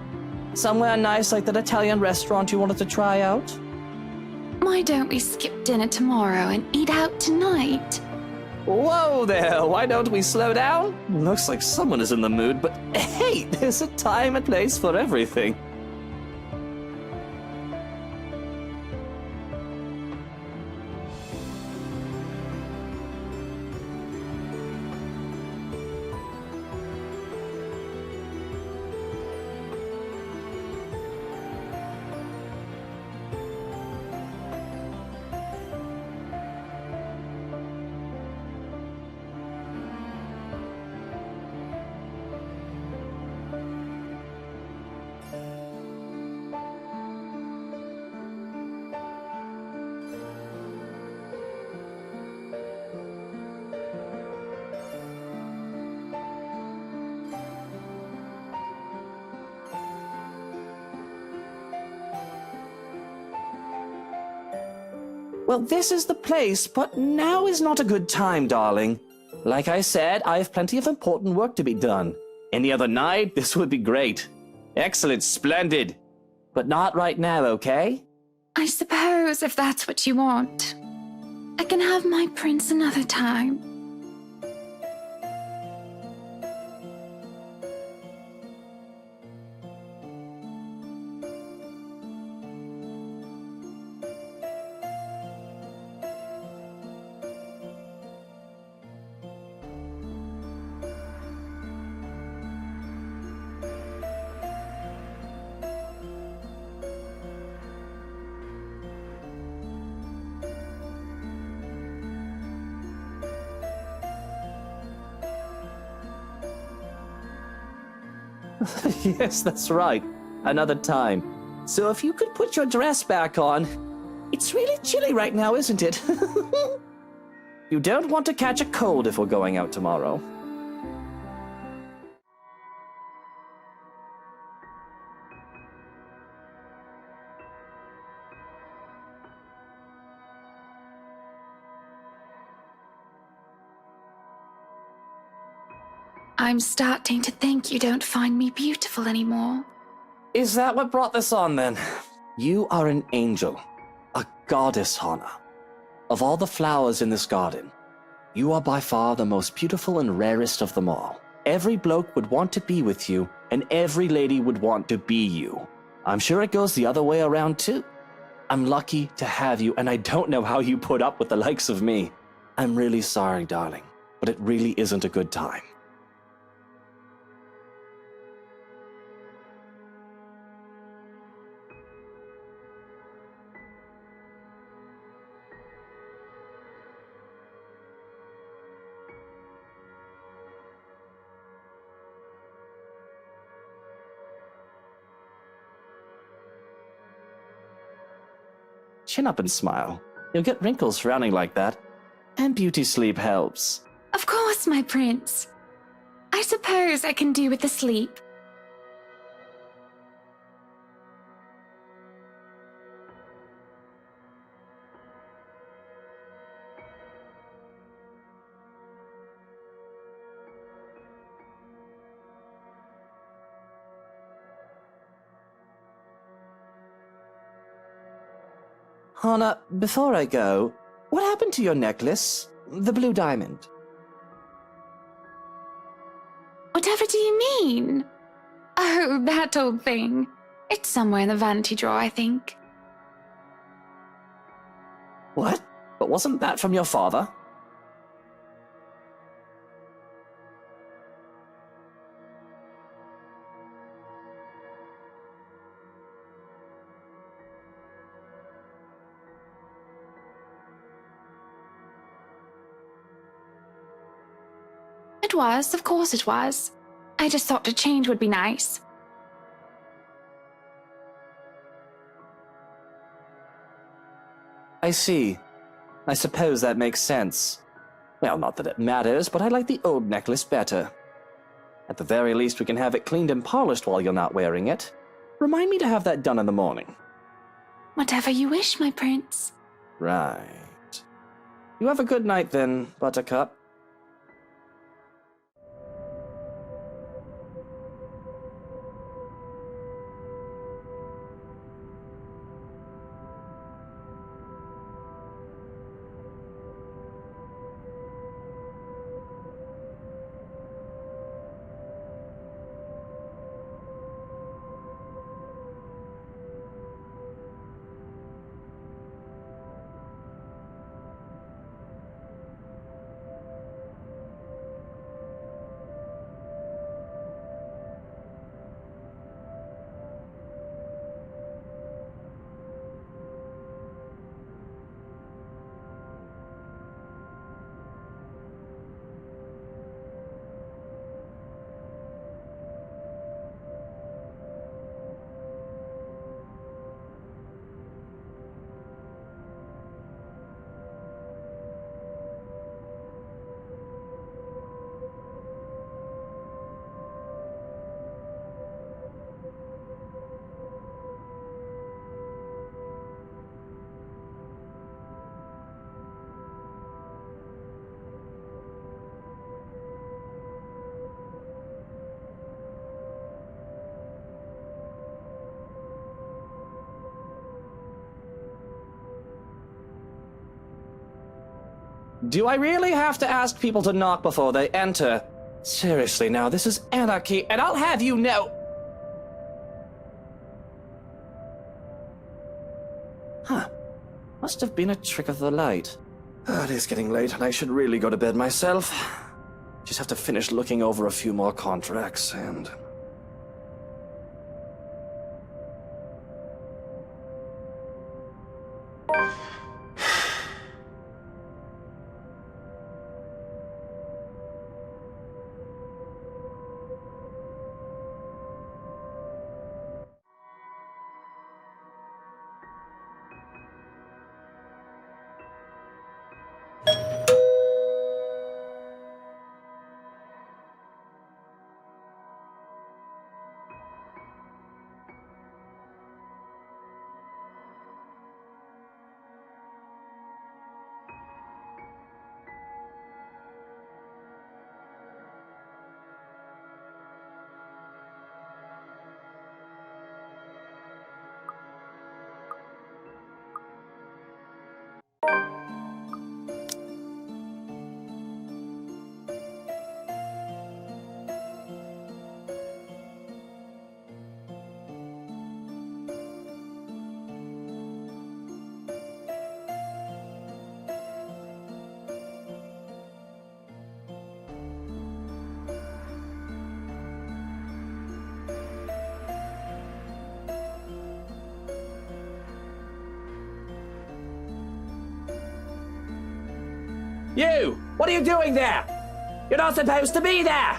Somewhere nice like that Italian restaurant you wanted to try out? Why don't we skip dinner tomorrow and eat out tonight? Whoa there, why don't we slow down? Looks like someone is in the mood, but hey, there's a time and place for everything. Well, this is the place, but now is not a good time, darling. Like I said, I have plenty of important work to be done. Any other night, this would be great. Excellent, splendid. But not right now, okay? I suppose if that's what you want. I can have my prince another time. Yes, that's right. Another time. So if you could put your dress back on. It's really chilly right now, isn't it? You don't want to catch a cold if we're going out tomorrow. I'm starting to think you don't find me beautiful anymore. Is that what brought this on, then? You are an angel. A goddess, Hana. Of all the flowers in this garden, you are by far the most beautiful and rarest of them all. Every bloke would want to be with you, and every lady would want to be you. I'm sure it goes the other way around, too. I'm lucky to have you, and I don't know how you put up with the likes of me. I'm really sorry, darling, but it really isn't a good time. Chin up and smile. You'll get wrinkles frowning like that. And beauty sleep helps. Of course, my prince. I suppose I can do with the sleep. Hana, before I go, what happened to your necklace? The blue diamond. Whatever do you mean? Oh, that old thing. It's somewhere in the vanity drawer, I think. What? But wasn't that from your father? It was, of course it was. I just thought a change would be nice. I see. I suppose that makes sense. Well, not that it matters, but I like the old necklace better. At the very least, we can have it cleaned and polished while you're not wearing it. Remind me to have that done in the morning. Whatever you wish, my prince. Right. You have a good night then, Buttercup. Do I really have to ask people to knock before they enter? Seriously now, this is anarchy, and I'll have you know... Huh. Must have been a trick of the light. It is getting late, and I should really go to bed myself. Just have to finish looking over a few more contracts, and... You! What are you doing there? You're not supposed to be there!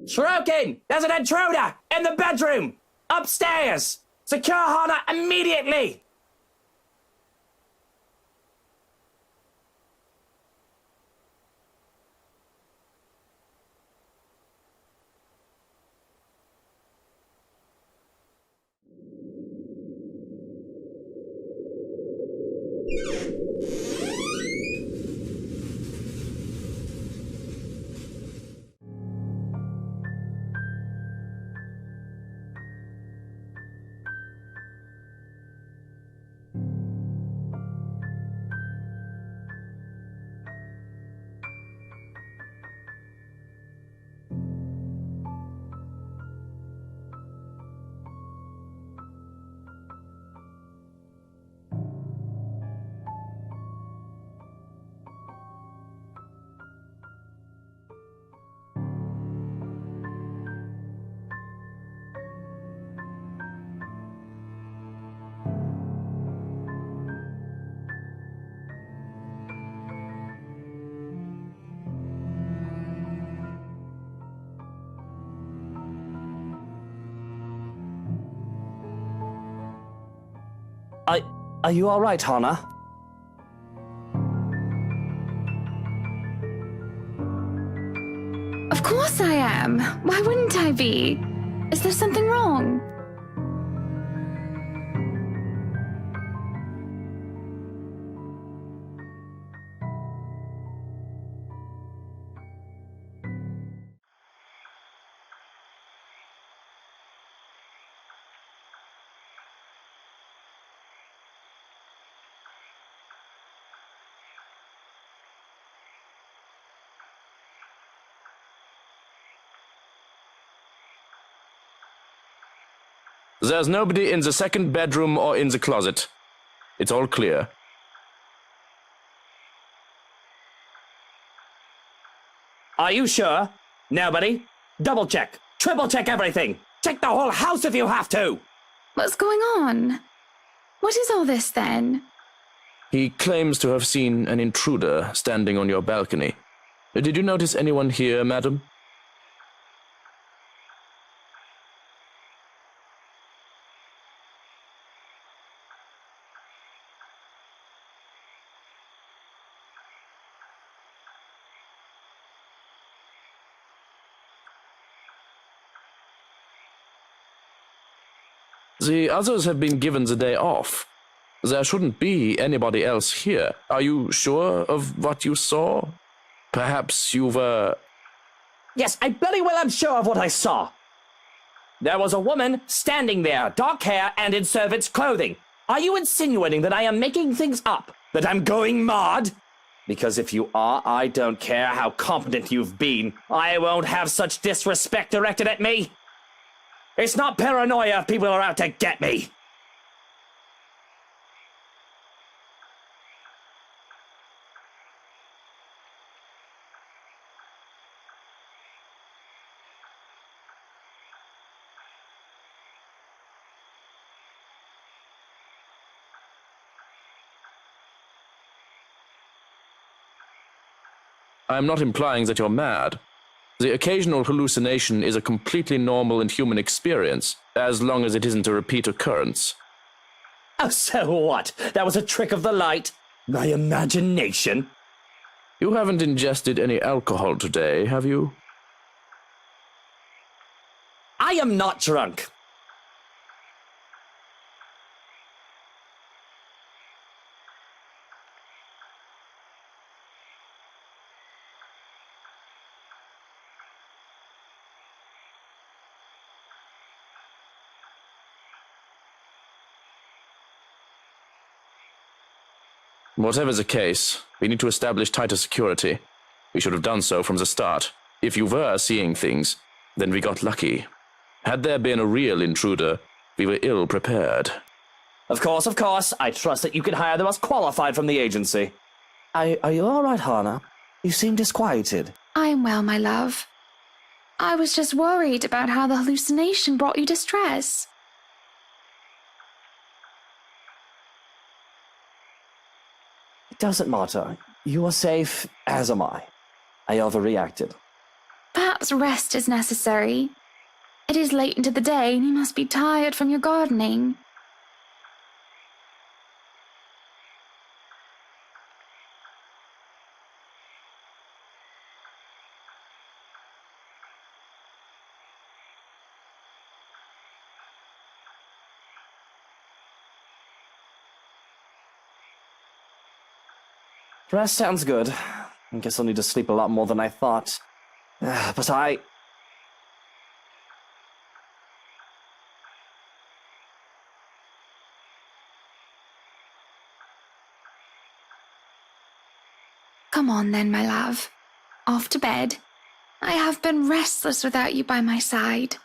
Shrokin, there's an intruder in the bedroom! Upstairs! Secure Hana immediately! Are you alright, Hana? Of course I am. Why wouldn't I be? Is there something wrong? There's nobody in the second bedroom or in the closet. It's all clear. Are you sure? Nobody? Double check. Triple check everything. Check the whole house if you have to. What's going on? What is all this then? He claims to have seen an intruder standing on your balcony. Did you notice anyone here, madam? The others have been given the day off. There shouldn't be anybody else here. Are you sure of what you saw? Perhaps you were... Yes, I bloody well am sure of what I saw. There was a woman standing there, dark hair and in servant's clothing. Are you insinuating that I am making things up? That I'm going mad? Because if you are, I don't care how competent you've been. I won't have such disrespect directed at me. It's not paranoia if people are out to get me. I'm not implying that you're mad. The occasional hallucination is a completely normal and human experience, as long as it isn't a repeat occurrence. Oh, so what? That was a trick of the light? My imagination? You haven't ingested any alcohol today, have you? I am not drunk. Whatever the case, we need to establish tighter security. We should have done so from the start. If you were seeing things, then we got lucky. Had there been a real intruder, we were ill prepared. Of course. I trust that you can hire the most qualified from the agency. Are you all right, Hana? You seem disquieted. I am well, my love. I was just worried about how the hallucination brought you distress. It doesn't matter. You are safe, as am I. I overreacted. Perhaps perhaps rest is necessary. It is late into the day, and you must be tired from your gardening. Rest sounds good. I guess I'll need to sleep a lot more than I thought. But I... Come on then, my love. Off to bed. I have been restless without you by my side.